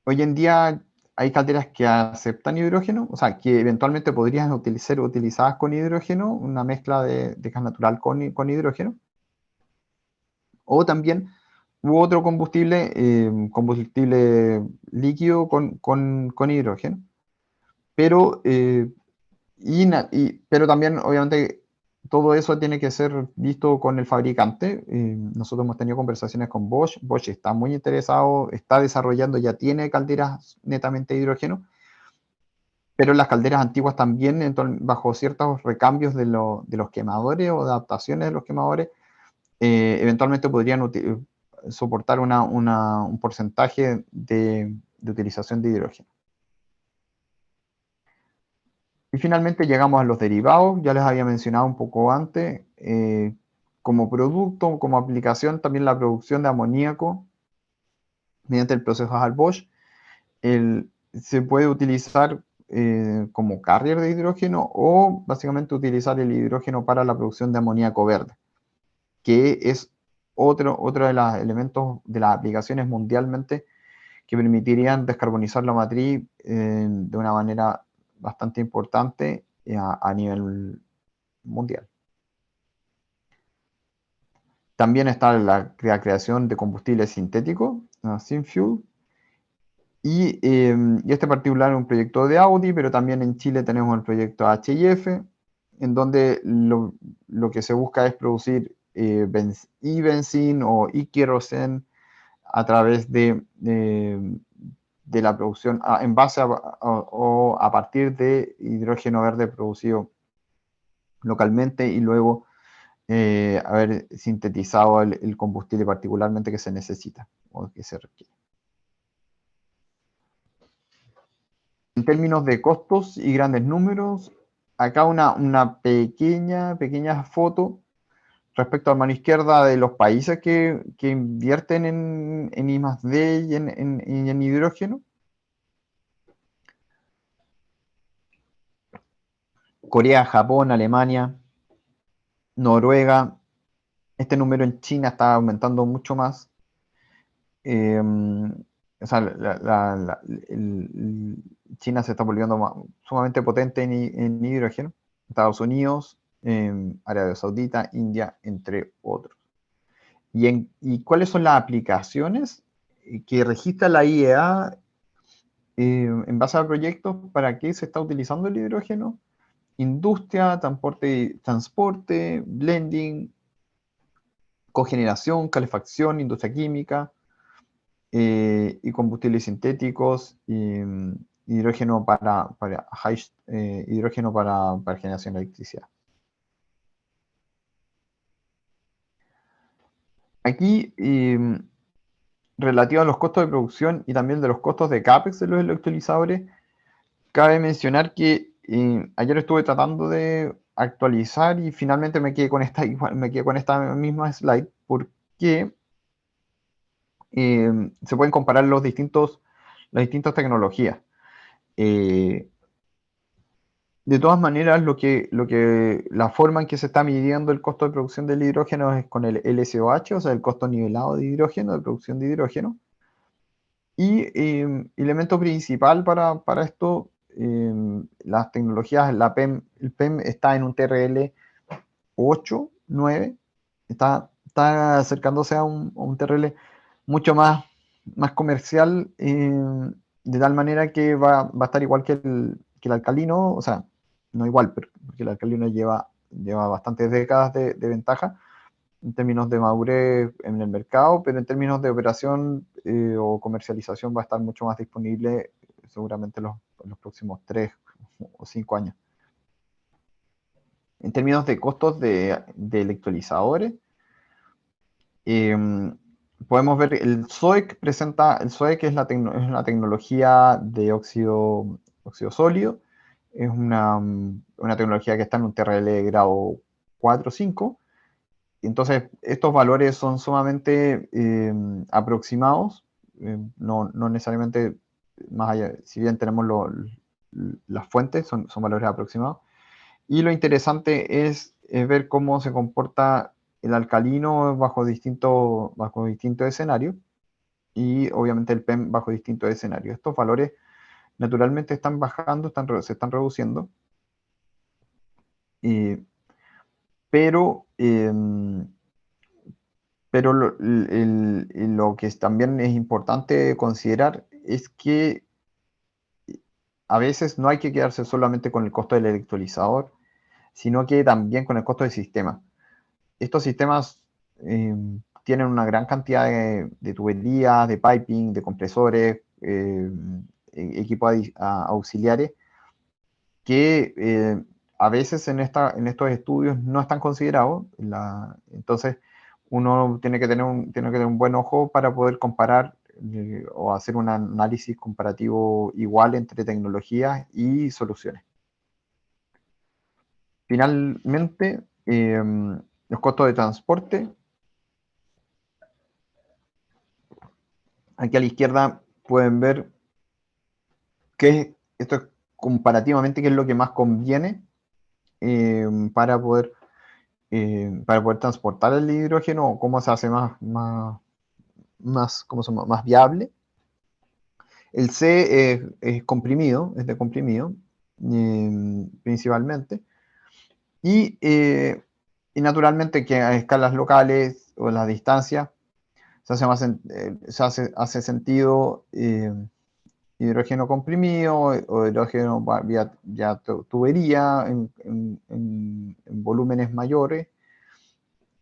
Hoy en día hay calderas que aceptan hidrógeno, o sea, que eventualmente podrían ser utilizadas con hidrógeno, una mezcla de gas natural con hidrógeno, o también otro combustible líquido con hidrógeno, pero, pero también obviamente todo eso tiene que ser visto con el fabricante. Nosotros hemos tenido conversaciones con Bosch. Bosch está muy interesado, está desarrollando, ya tiene calderas netamente de hidrógeno, pero las calderas antiguas también, bajo ciertos recambios de los quemadores o adaptaciones de los quemadores, eventualmente podrían soportar un porcentaje de utilización de hidrógeno. Y finalmente llegamos a los derivados. Ya les había mencionado un poco antes, como producto, como aplicación, también la producción de amoníaco mediante el proceso Haber-Bosch se puede utilizar como carrier de hidrógeno, o básicamente utilizar el hidrógeno para la producción de amoníaco verde, que es otro de los elementos de las aplicaciones mundialmente que permitirían descarbonizar la matriz de una manera bastante importante a nivel mundial. También está la creación de combustible sintético, Synfuel, y este particular es un proyecto de Audi, pero también en Chile tenemos el proyecto HIF, en donde lo que se busca es producir e-benzene o e-kerosene a través de la producción en base o a partir de hidrógeno verde producido localmente, y luego haber sintetizado el combustible particularmente que se necesita o que se requiere. En términos de costos y grandes números, acá una pequeña foto respecto a la mano izquierda de los países que invierten en I+D y en hidrógeno. Corea, Japón, Alemania, Noruega. Este número en China está aumentando mucho más. O sea, China se está volviendo sumamente potente en hidrógeno. Estados Unidos, Arabia Saudita, India, entre otros. ¿Y cuáles son las aplicaciones que registra la IEA en base a proyectos? ¿Para qué se está utilizando el hidrógeno? Industria, transporte, blending, cogeneración, calefacción, industria química, y combustibles sintéticos, y hidrógeno hidrógeno para generación de electricidad. Aquí, relativo a los costos de producción y también de los costos de CAPEX de los electrolizadores, cabe mencionar que ayer estuve tratando de actualizar y finalmente me quedé con esta, igual, me quedé con esta misma slide porque se pueden comparar las distintas tecnologías. De todas maneras, la forma en que se está midiendo el costo de producción del hidrógeno es con el LCOH, o sea, el costo nivelado de hidrógeno, de producción de hidrógeno. Y elemento principal para esto, las tecnologías, el PEM está en un TRL 8, 9, está acercándose a un TRL mucho más comercial, de tal manera que va a estar igual que el alcalino, o sea, no igual, porque el alcalino lleva bastantes décadas de ventaja en términos de madurez en el mercado, pero en términos de operación o comercialización va a estar mucho más disponible seguramente en los próximos 3 o 5 años. En términos de costos de electrolizadores, podemos ver el SOEC el SOEC es una tecnología de óxido sólido, es una tecnología que está en un TRL de grado 4 o 5. Entonces, estos valores son sumamente aproximados, no necesariamente más allá, si bien tenemos las fuentes, son valores aproximados. Y lo interesante es ver cómo se comporta el alcalino bajo distintos escenarios y obviamente el PEM bajo distintos escenarios. Estos valores naturalmente están bajando, se están reduciendo, pero Pero lo que también es importante considerar es que a veces no hay que quedarse solamente con el costo del electrolizador, sino que también con el costo del sistema. Estos sistemas tienen una gran cantidad de tuberías, de piping, de compresores, equipos auxiliares que a veces en estos estudios no están considerados. Entonces, uno tiene que tener un buen ojo para poder comparar o hacer un análisis comparativo igual entre tecnologías y soluciones. Finalmente, los costos de transporte. Aquí a la izquierda pueden ver esto es comparativamente qué es lo que más conviene eh, para poder transportar el hidrógeno, o cómo se hace más viable. El C es comprimido, es de comprimido, principalmente. Y naturalmente que a escalas locales o en las distancias hace sentido hidrógeno comprimido o hidrógeno vía tubería en volúmenes mayores.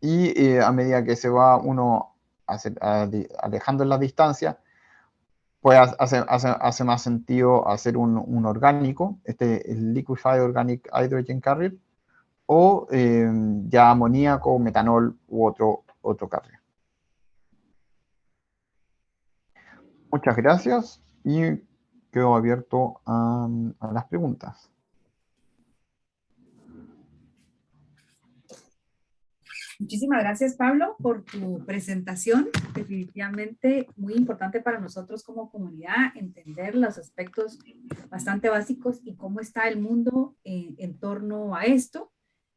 Y a medida que se va uno alejando en la distancia, pues hace más sentido hacer un orgánico, el Liquefied Organic Hydrogen Carrier, o ya amoníaco, metanol u otro carrier. Muchas gracias y quedo abierto a las preguntas. Muchísimas gracias, Pablo, por tu presentación. Definitivamente muy importante para nosotros como comunidad entender los aspectos bastante básicos y cómo está el mundo en torno a esto.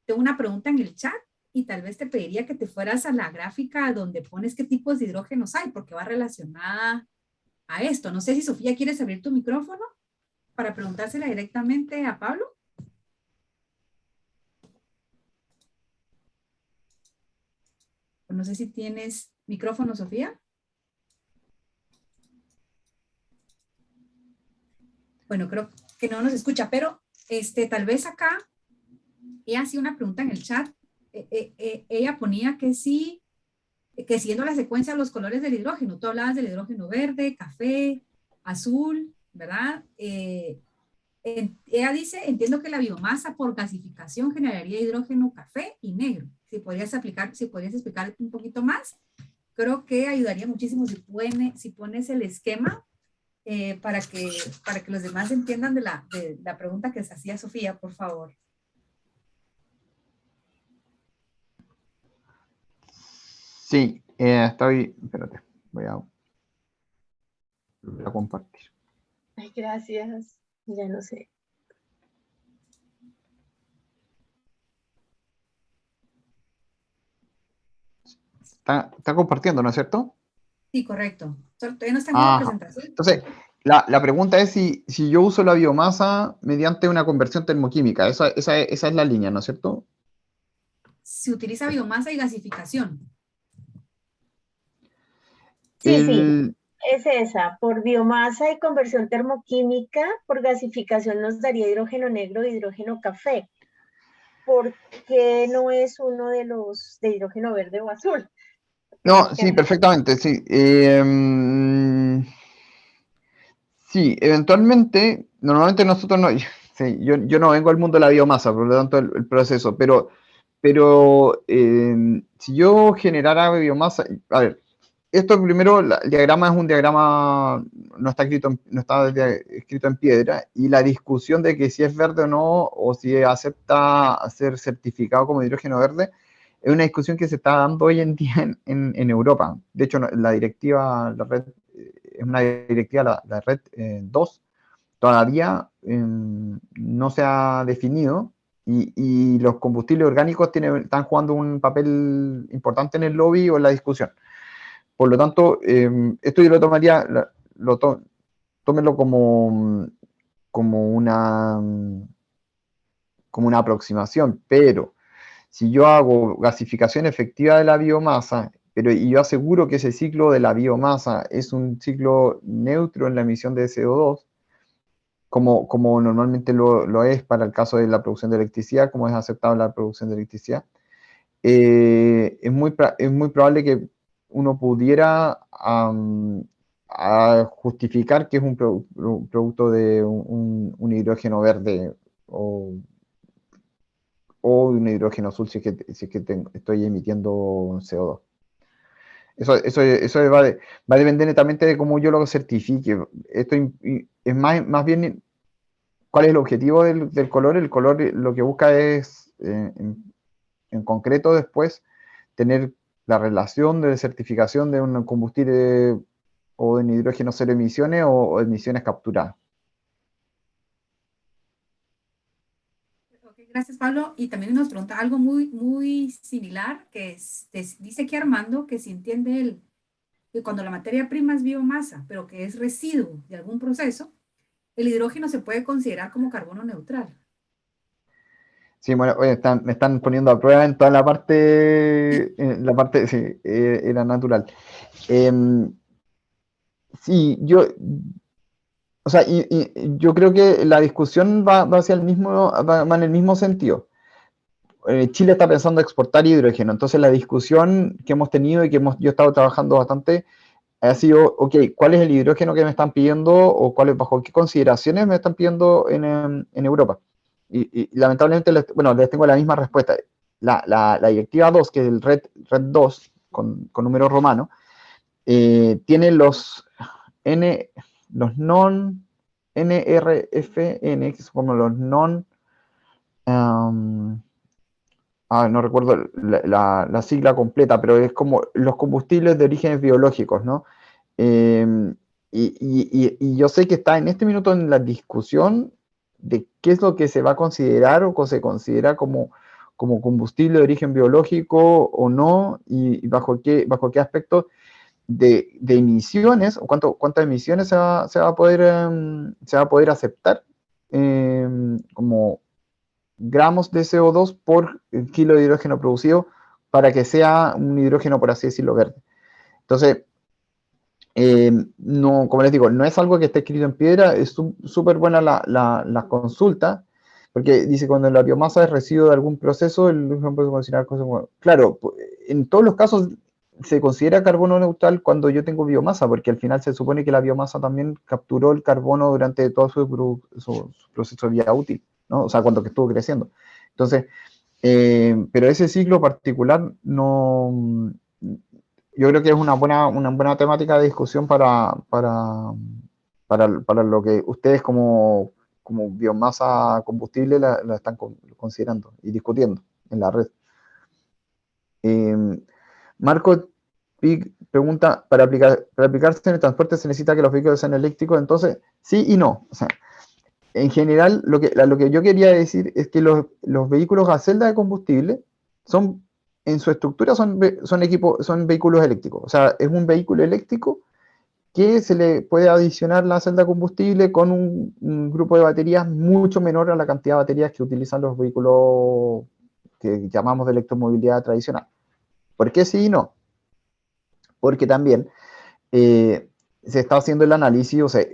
Tengo una pregunta en el chat y tal vez te pediría que te fueras a la gráfica donde pones qué tipos de hidrógenos hay, porque va relacionada a esto. No sé si Sofía quieres abrir tu micrófono para preguntársela directamente a Pablo. No sé si tienes micrófono, Sofía. Bueno, creo que no nos escucha, pero tal vez acá ella hacía una pregunta en el chat. Ella ponía que sí, que siguiendo la secuencia de los colores del hidrógeno, tú hablabas del hidrógeno verde, café, azul, ¿verdad? Ella dice, entiendo que la biomasa por gasificación generaría hidrógeno café y negro. Si podrías explicar un poquito más. creo que ayudaría muchísimo si pones el esquema para que los demás entiendan de la pregunta que se hacía Sofía, por favor. Sí, espérate, voy a compartir. Ay, gracias. Ya no sé. Está compartiendo, ¿no es cierto? Sí, correcto. Todavía no está en modo presentación. Entonces, la pregunta es si yo uso la biomasa mediante una conversión termoquímica. Esa es la línea, ¿no es cierto? Se utiliza biomasa y gasificación. Sí, sí, es esa. Por biomasa y conversión termoquímica, por gasificación nos daría hidrógeno negro e hidrógeno café. ¿Por qué no es uno de los de hidrógeno verde o azul? No, sí, perfectamente, sí. Sí, eventualmente, normalmente nosotros no, sí, yo no vengo al mundo de la biomasa, por lo tanto el proceso, pero si yo generara biomasa, a ver, esto primero, el diagrama es un diagrama, no está escrito en piedra, y la discusión de que si es verde o no, o si acepta ser certificado como hidrógeno verde, es una discusión que se está dando hoy en día en Europa. De hecho, la directiva, la red, es una directiva, la red 2, todavía no se ha definido y los combustibles orgánicos están jugando un papel importante en el lobby o en la discusión. Por lo tanto, esto yo lo tomaría, tómelo como una aproximación, pero si yo hago gasificación efectiva de la biomasa, y yo aseguro que ese ciclo de la biomasa es un ciclo neutro en la emisión de CO2, como normalmente lo es para el caso de la producción de electricidad, como es aceptable la producción de electricidad, es muy probable que uno pudiera a justificar que es un producto de un hidrógeno verde o un hidrógeno azul si es que estoy emitiendo CO2. Eso va a depender netamente de cómo yo lo certifique. Esto es más bien cuál es el objetivo del color. El color lo que busca es, en concreto, después tener la relación de certificación de un combustible o de hidrógeno cero emisiones o emisiones capturadas. Ok, gracias, Pablo. Y también nos pregunta algo muy similar, dice aquí Armando que si entiende él que cuando la materia prima es biomasa, pero que es residuo de algún proceso, el hidrógeno se puede considerar como carbono neutral. Sí, bueno, oye, me están poniendo a prueba en la parte, sí, era natural. Sí, o sea, yo creo que la discusión va hacia va en el mismo sentido. Chile está pensando exportar hidrógeno, entonces la discusión que hemos tenido y yo he estado trabajando bastante ha sido, ok, ¿cuál es el hidrógeno que me están pidiendo o bajo qué consideraciones me están pidiendo en Europa? Y lamentablemente, les tengo la misma respuesta. La directiva 2, que es el Red 2, con número romano, tiene los NRFN, que son como los no recuerdo la sigla completa, pero es como los combustibles de orígenes biológicos, ¿no? Eh, y yo sé que está en este minuto en la discusión de qué es lo que se va a considerar o se considera como combustible de origen biológico o no, y bajo qué aspecto de emisiones, o cuántas emisiones se va a poder aceptar como gramos de CO2 por kilo de hidrógeno producido para que sea un hidrógeno, por así decirlo, verde. Entonces, no, como les digo, no es algo que esté escrito en piedra, es súper buena la consulta, porque dice cuando la biomasa es residuo de algún proceso, el hidrógeno puede considerar cosas como... Claro, en todos los casos se considera carbono neutral cuando yo tengo biomasa, porque al final se supone que la biomasa también capturó el carbono durante todo su proceso de vida útil, ¿no? O sea, cuando que estuvo creciendo. Entonces, pero ese ciclo particular no yo creo que es una buena temática de discusión para lo que ustedes como biomasa combustible la están considerando y discutiendo en la red. Marco Pig pregunta, para aplicarse en el transporte se necesita que los vehículos sean eléctricos, entonces sí y no. O sea, en general, lo que yo quería decir es que los vehículos a celda de combustible son, en su estructura, son vehículos eléctricos. O sea, es un vehículo eléctrico que se le puede adicionar la celda de combustible con un grupo de baterías mucho menor a la cantidad de baterías que utilizan los vehículos que llamamos de electromovilidad tradicional. ¿Por qué sí y no? Porque también se está haciendo el análisis, o sea,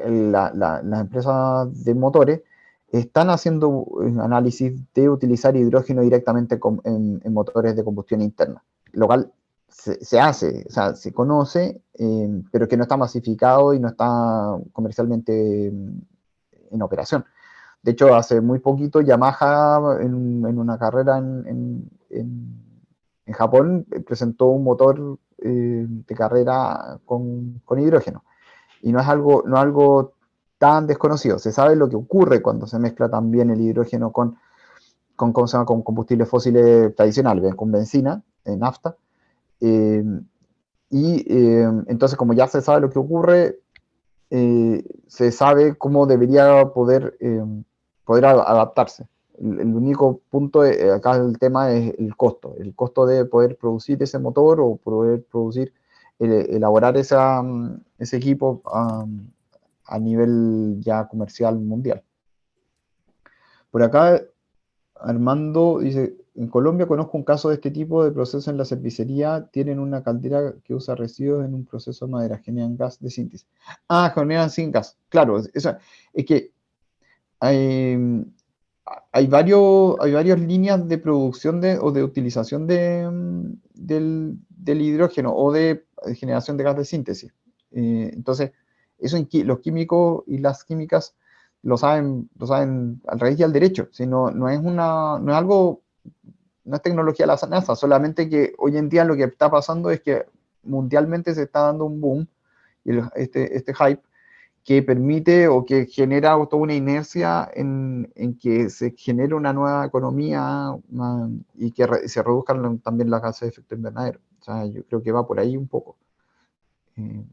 las empresas de motores están haciendo análisis de utilizar hidrógeno directamente en motores de combustión interna, lo cual se hace, o sea, se conoce, pero que no está masificado y no está comercialmente en operación. De hecho, hace muy poquito Yamaha en una carrera en Japón presentó un motor de carrera con hidrógeno. Y no es algo tan desconocido. Se sabe lo que ocurre cuando se mezcla también el hidrógeno ¿cómo se llama? Con combustibles fósiles tradicionales, con benzina, nafta. Eh, entonces, como ya se sabe lo que ocurre, se sabe cómo debería poder adaptarse. El único punto acá el tema es el costo de poder producir ese motor o poder elaborar ese equipo a nivel ya comercial mundial. Por acá Armando dice, en Colombia conozco un caso de este tipo de proceso en la cervecería, tienen una caldera que usa residuos en un proceso de madera, generan gas de síntesis. Ah, generan sin gas, claro, es que hay, hay varias líneas de producción o de utilización del hidrógeno o de generación de gas de síntesis. Entonces, eso los químicos y las químicas lo saben al revés y al derecho. Si no es no es algo, no es tecnología de la NASA, solamente que hoy en día lo que está pasando es que mundialmente se está dando un boom, y este hype, que permite o que genera toda una inercia en que se genere una nueva economía y que se reduzcan también las gases de efecto invernadero. O sea, yo creo que va por ahí un poco.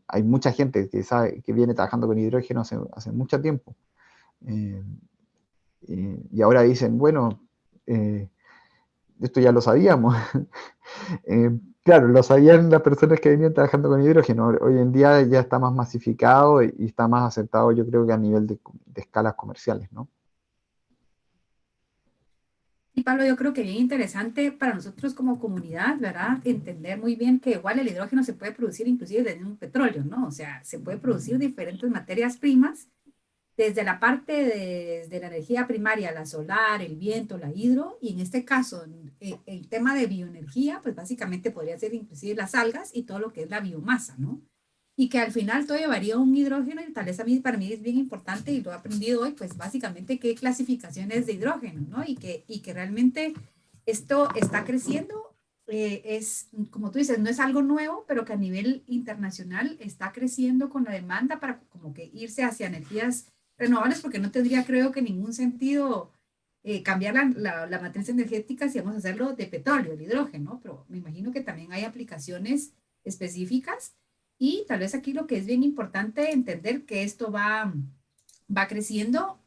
Hay mucha gente que sabe que viene trabajando con hidrógeno hace mucho tiempo. Y ahora dicen, bueno, esto ya lo sabíamos. Claro, lo sabían las personas que venían trabajando con hidrógeno. Hoy en día ya está más masificado y está más aceptado, yo creo que a nivel de escalas comerciales, ¿no? Y Pablo, yo creo que bien interesante para nosotros como comunidad, ¿verdad? Entender muy bien que igual el hidrógeno se puede producir inclusive desde un petróleo, ¿no? O sea, se puede producir diferentes materias primas, desde la parte de la energía primaria, la solar, el viento, la hidro, y en este caso, el tema de bioenergía, pues básicamente podría ser inclusive las algas y todo lo que es la biomasa, ¿no? Y que al final todo llevaría a un hidrógeno y tal vez para mí es bien importante y lo he aprendido hoy, pues básicamente qué clasificaciones de hidrógeno, ¿no? Y que realmente esto está creciendo, es, como tú dices, no es algo nuevo, pero que a nivel internacional está creciendo con la demanda para como que irse hacia energías renovables, porque no tendría, creo que ningún sentido cambiar la matriz energética si vamos a hacerlo de petróleo, el hidrógeno, pero me imagino que también hay aplicaciones específicas y tal vez aquí lo que es bien importante entender que esto va creciendo,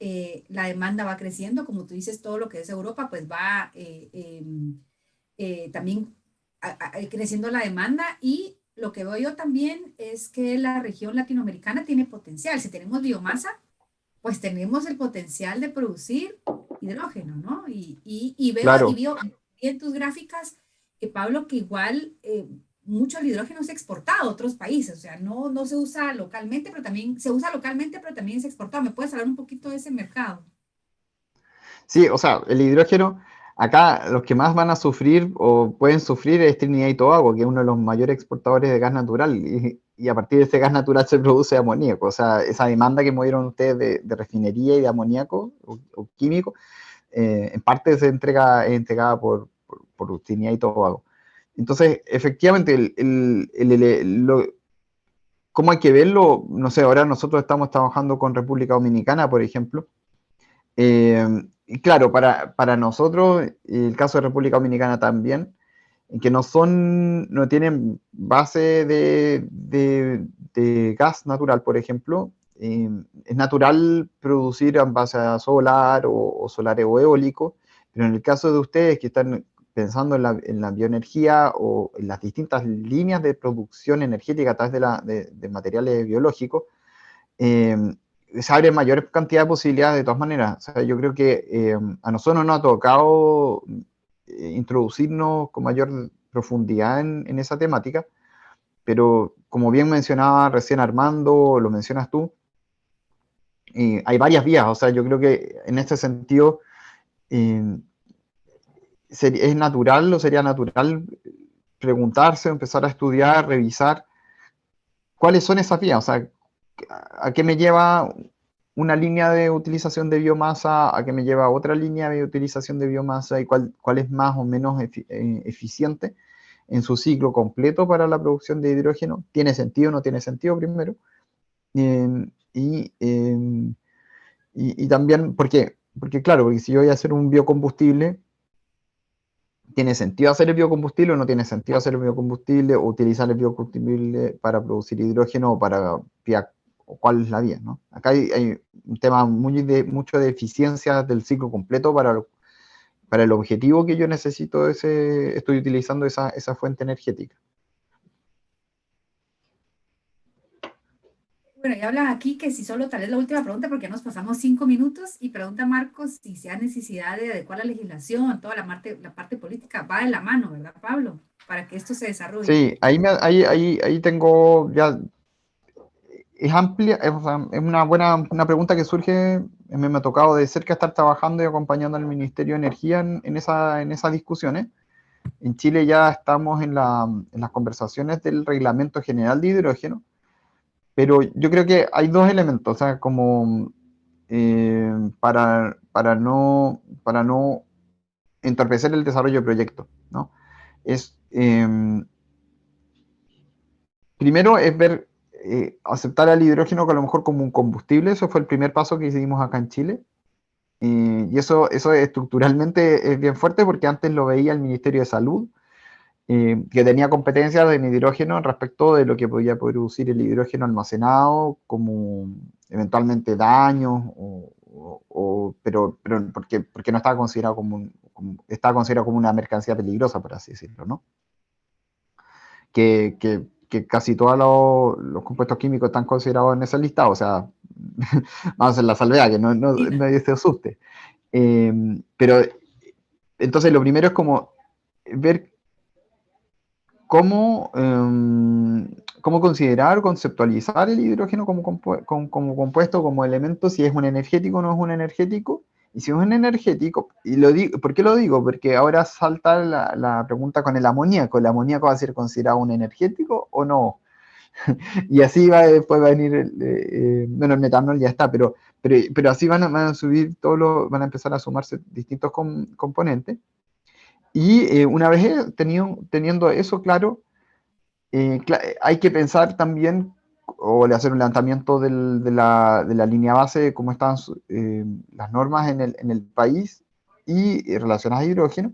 la demanda va creciendo, como tú dices, todo lo que es Europa, pues va también creciendo la demanda y lo que veo yo también es que la región latinoamericana tiene potencial. Si tenemos biomasa, pues tenemos el potencial de producir hidrógeno, ¿no? Y Claro, veo en tus gráficas, Pablo, que igual mucho el hidrógeno es exportado a otros países, o sea, no se usa localmente, pero también se usa localmente, pero también es exportado. ¿Me puedes hablar un poquito de ese mercado? sí, o sea, el hidrógeno, acá los que más van a sufrir o pueden sufrir es Trinidad y Tobago, que es uno de los mayores exportadores de gas natural, y a partir de ese gas natural se produce amoníaco. O sea, esa demanda que movieron ustedes de refinería y de amoníaco o químico, en parte es entregada por Trinidad y Tobago. Entonces, efectivamente, ¿cómo hay que verlo? No sé, ahora nosotros estamos trabajando con República Dominicana, por ejemplo. Y claro, para nosotros, y el caso de República Dominicana también, que no tienen base de gas natural, por ejemplo. Es natural producir en base a solar o solar o eólico, pero en el caso de ustedes que están pensando en la bioenergía o en las distintas líneas de producción energética a través de materiales biológicos, eh, se abre mayor cantidad de posibilidades de todas maneras. O sea, yo creo que a nosotros nos ha tocado introducirnos con mayor profundidad en esa temática, pero como bien mencionaba recién Armando, lo mencionas tú, hay varias vías. O sea, yo creo que en este sentido eh, es natural o sería natural preguntarse, empezar a estudiar, revisar cuáles son esas vías. O sea, ¿a qué me lleva una línea de utilización de biomasa? ¿A qué me lleva otra línea de utilización de biomasa? ¿Y cuál es más o menos eficiente en su ciclo completo para la producción de hidrógeno? ¿Tiene sentido o no tiene sentido primero? Eh, y, eh, y también, ¿por qué? Porque claro, porque si yo voy a hacer un biocombustible, ¿tiene sentido hacer el biocombustible o no tiene sentido hacer el biocombustible o utilizar el biocombustible para producir hidrógeno o para o cuál es la vía, ¿no? Acá hay un tema mucho de eficiencia del ciclo completo para el objetivo que yo necesito, estoy utilizando esa fuente energética. Bueno, ya hablan aquí que si solo tal vez la última pregunta, porque nos pasamos 5 minutos, y pregunta Marcos si se ha necesidad de adecuar la legislación, toda la parte política va de la mano, ¿verdad, Pablo? Para que esto se desarrolle. Sí, ahí tengo ya, es amplia, o sea, es una pregunta que surge, me ha tocado de cerca estar trabajando y acompañando al Ministerio de Energía en esas discusiones. En Chile ya estamos en las conversaciones del Reglamento General de Hidrógeno, pero yo creo que hay dos elementos, o sea, como para no entorpecer el desarrollo del proyecto, ¿no? Primero es ver, aceptar al hidrógeno que a lo mejor como un combustible. Eso fue el primer paso que hicimos acá en Chile. Y eso estructuralmente es bien fuerte porque antes lo veía el Ministerio de Salud, que tenía competencias en hidrógeno respecto de lo que podía producir el hidrógeno almacenado, como eventualmente daños, pero porque no estaba considerado estaba considerado como una mercancía peligrosa, por así decirlo, ¿no? Que casi todos los compuestos químicos están considerados en esa lista. O sea, vamos a hacer la salvedad, que nadie se asuste. Pero entonces lo primero es como ver cómo considerar, conceptualizar el hidrógeno como compuesto, como elemento, si es un energético o no es un energético. Y si es un energético, y lo digo, ¿por qué lo digo? Porque ahora salta la pregunta con el amoníaco. ¿El amoníaco va a ser considerado un energético o no? Y así después va a venir, bueno, el metanol ya está, pero así van a subir van a empezar a sumarse distintos componentes. Y una vez teniendo eso claro, hay que pensar también, o hacer un levantamiento de la línea base de cómo están las normas en el país y relacionadas a hidrógeno,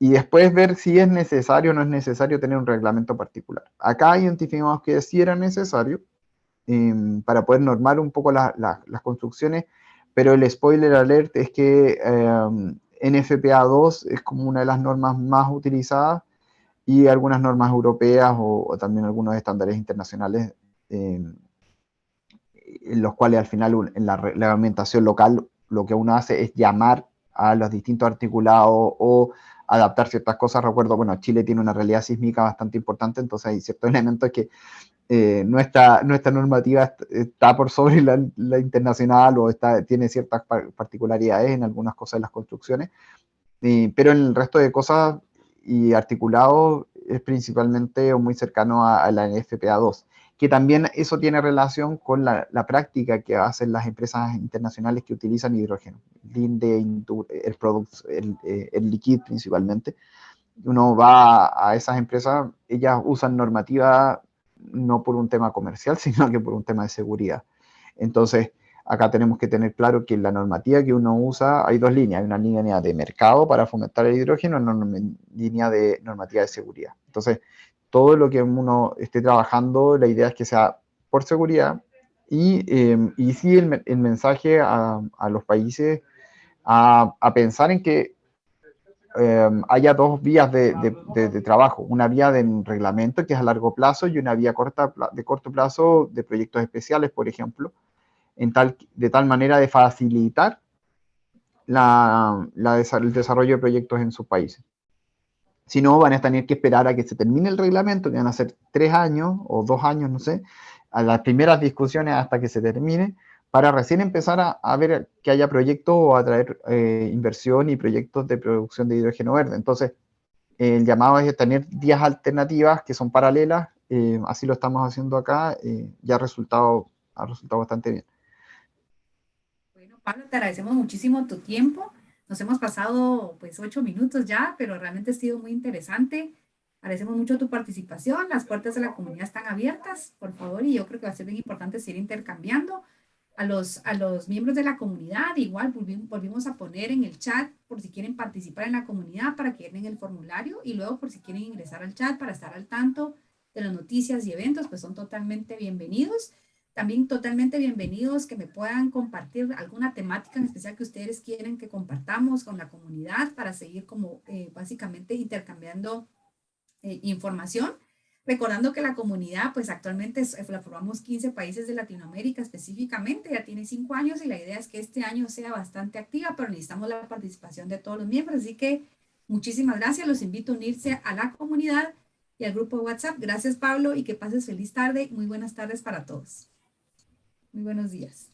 y después ver si es necesario o no es necesario tener un reglamento particular. Acá identificamos que sí era necesario para poder normar un poco las construcciones, pero el spoiler alert es que NFPA2 es como una de las normas más utilizadas, y algunas normas europeas o también algunos estándares internacionales, en los cuales al final en la reglamentación local lo que uno hace es llamar a los distintos articulados o adaptar ciertas cosas. Recuerdo, bueno, Chile tiene una realidad sísmica bastante importante, entonces hay ciertos elementos que nuestra normativa está por sobre la internacional, o tiene ciertas particularidades en algunas cosas de las construcciones, pero en el resto de cosas y articulados es principalmente o muy cercano a la NFPA2, que también eso tiene relación con la práctica que hacen las empresas internacionales que utilizan hidrógeno, Linde, el Liquid principalmente, uno va a esas empresas, ellas usan normativa no por un tema comercial, sino que por un tema de seguridad. Entonces, acá tenemos que tener claro que en la normativa que uno usa hay dos líneas. Hay una línea de mercado para fomentar el hidrógeno y una línea de normativa de seguridad. Entonces, todo lo que uno esté trabajando, la idea es que sea por seguridad y sí el mensaje a los países a pensar en que haya dos vías de trabajo, una vía de reglamento que es a largo plazo y una vía de corto plazo de proyectos especiales, por ejemplo, de tal manera de facilitar el desarrollo de proyectos en sus países. Si no, van a tener que esperar a que se termine el reglamento, que van a ser 3 años o 2 años, no sé, a las primeras discusiones hasta que se termine, para recién empezar a ver que haya proyectos o atraer inversión y proyectos de producción de hidrógeno verde. Entonces, el llamado es tener vías alternativas que son paralelas, así lo estamos haciendo acá, y ha resultado bastante bien. Bueno, Pablo, te agradecemos muchísimo tu tiempo. Nos hemos pasado pues 8 minutos ya, pero realmente ha sido muy interesante. Agradecemos mucho tu participación. Las puertas de la comunidad están abiertas, por favor, y yo creo que va a ser bien importante seguir intercambiando. A los miembros de la comunidad, igual volvimos a poner en el chat por si quieren participar en la comunidad para que llenen el formulario y luego por si quieren ingresar al chat para estar al tanto de las noticias y eventos, pues son totalmente bienvenidos. También totalmente bienvenidos que me puedan compartir alguna temática en especial que ustedes quieren que compartamos con la comunidad para seguir como básicamente intercambiando información. Recordando que la comunidad, pues actualmente la formamos 15 países de Latinoamérica específicamente, ya tiene 5 años y la idea es que este año sea bastante activa, pero necesitamos la participación de todos los miembros. Así que muchísimas gracias, los invito a unirse a la comunidad y al grupo de WhatsApp. Gracias, Pablo, y que pases feliz tarde. Muy buenas tardes para todos. Muy buenos días.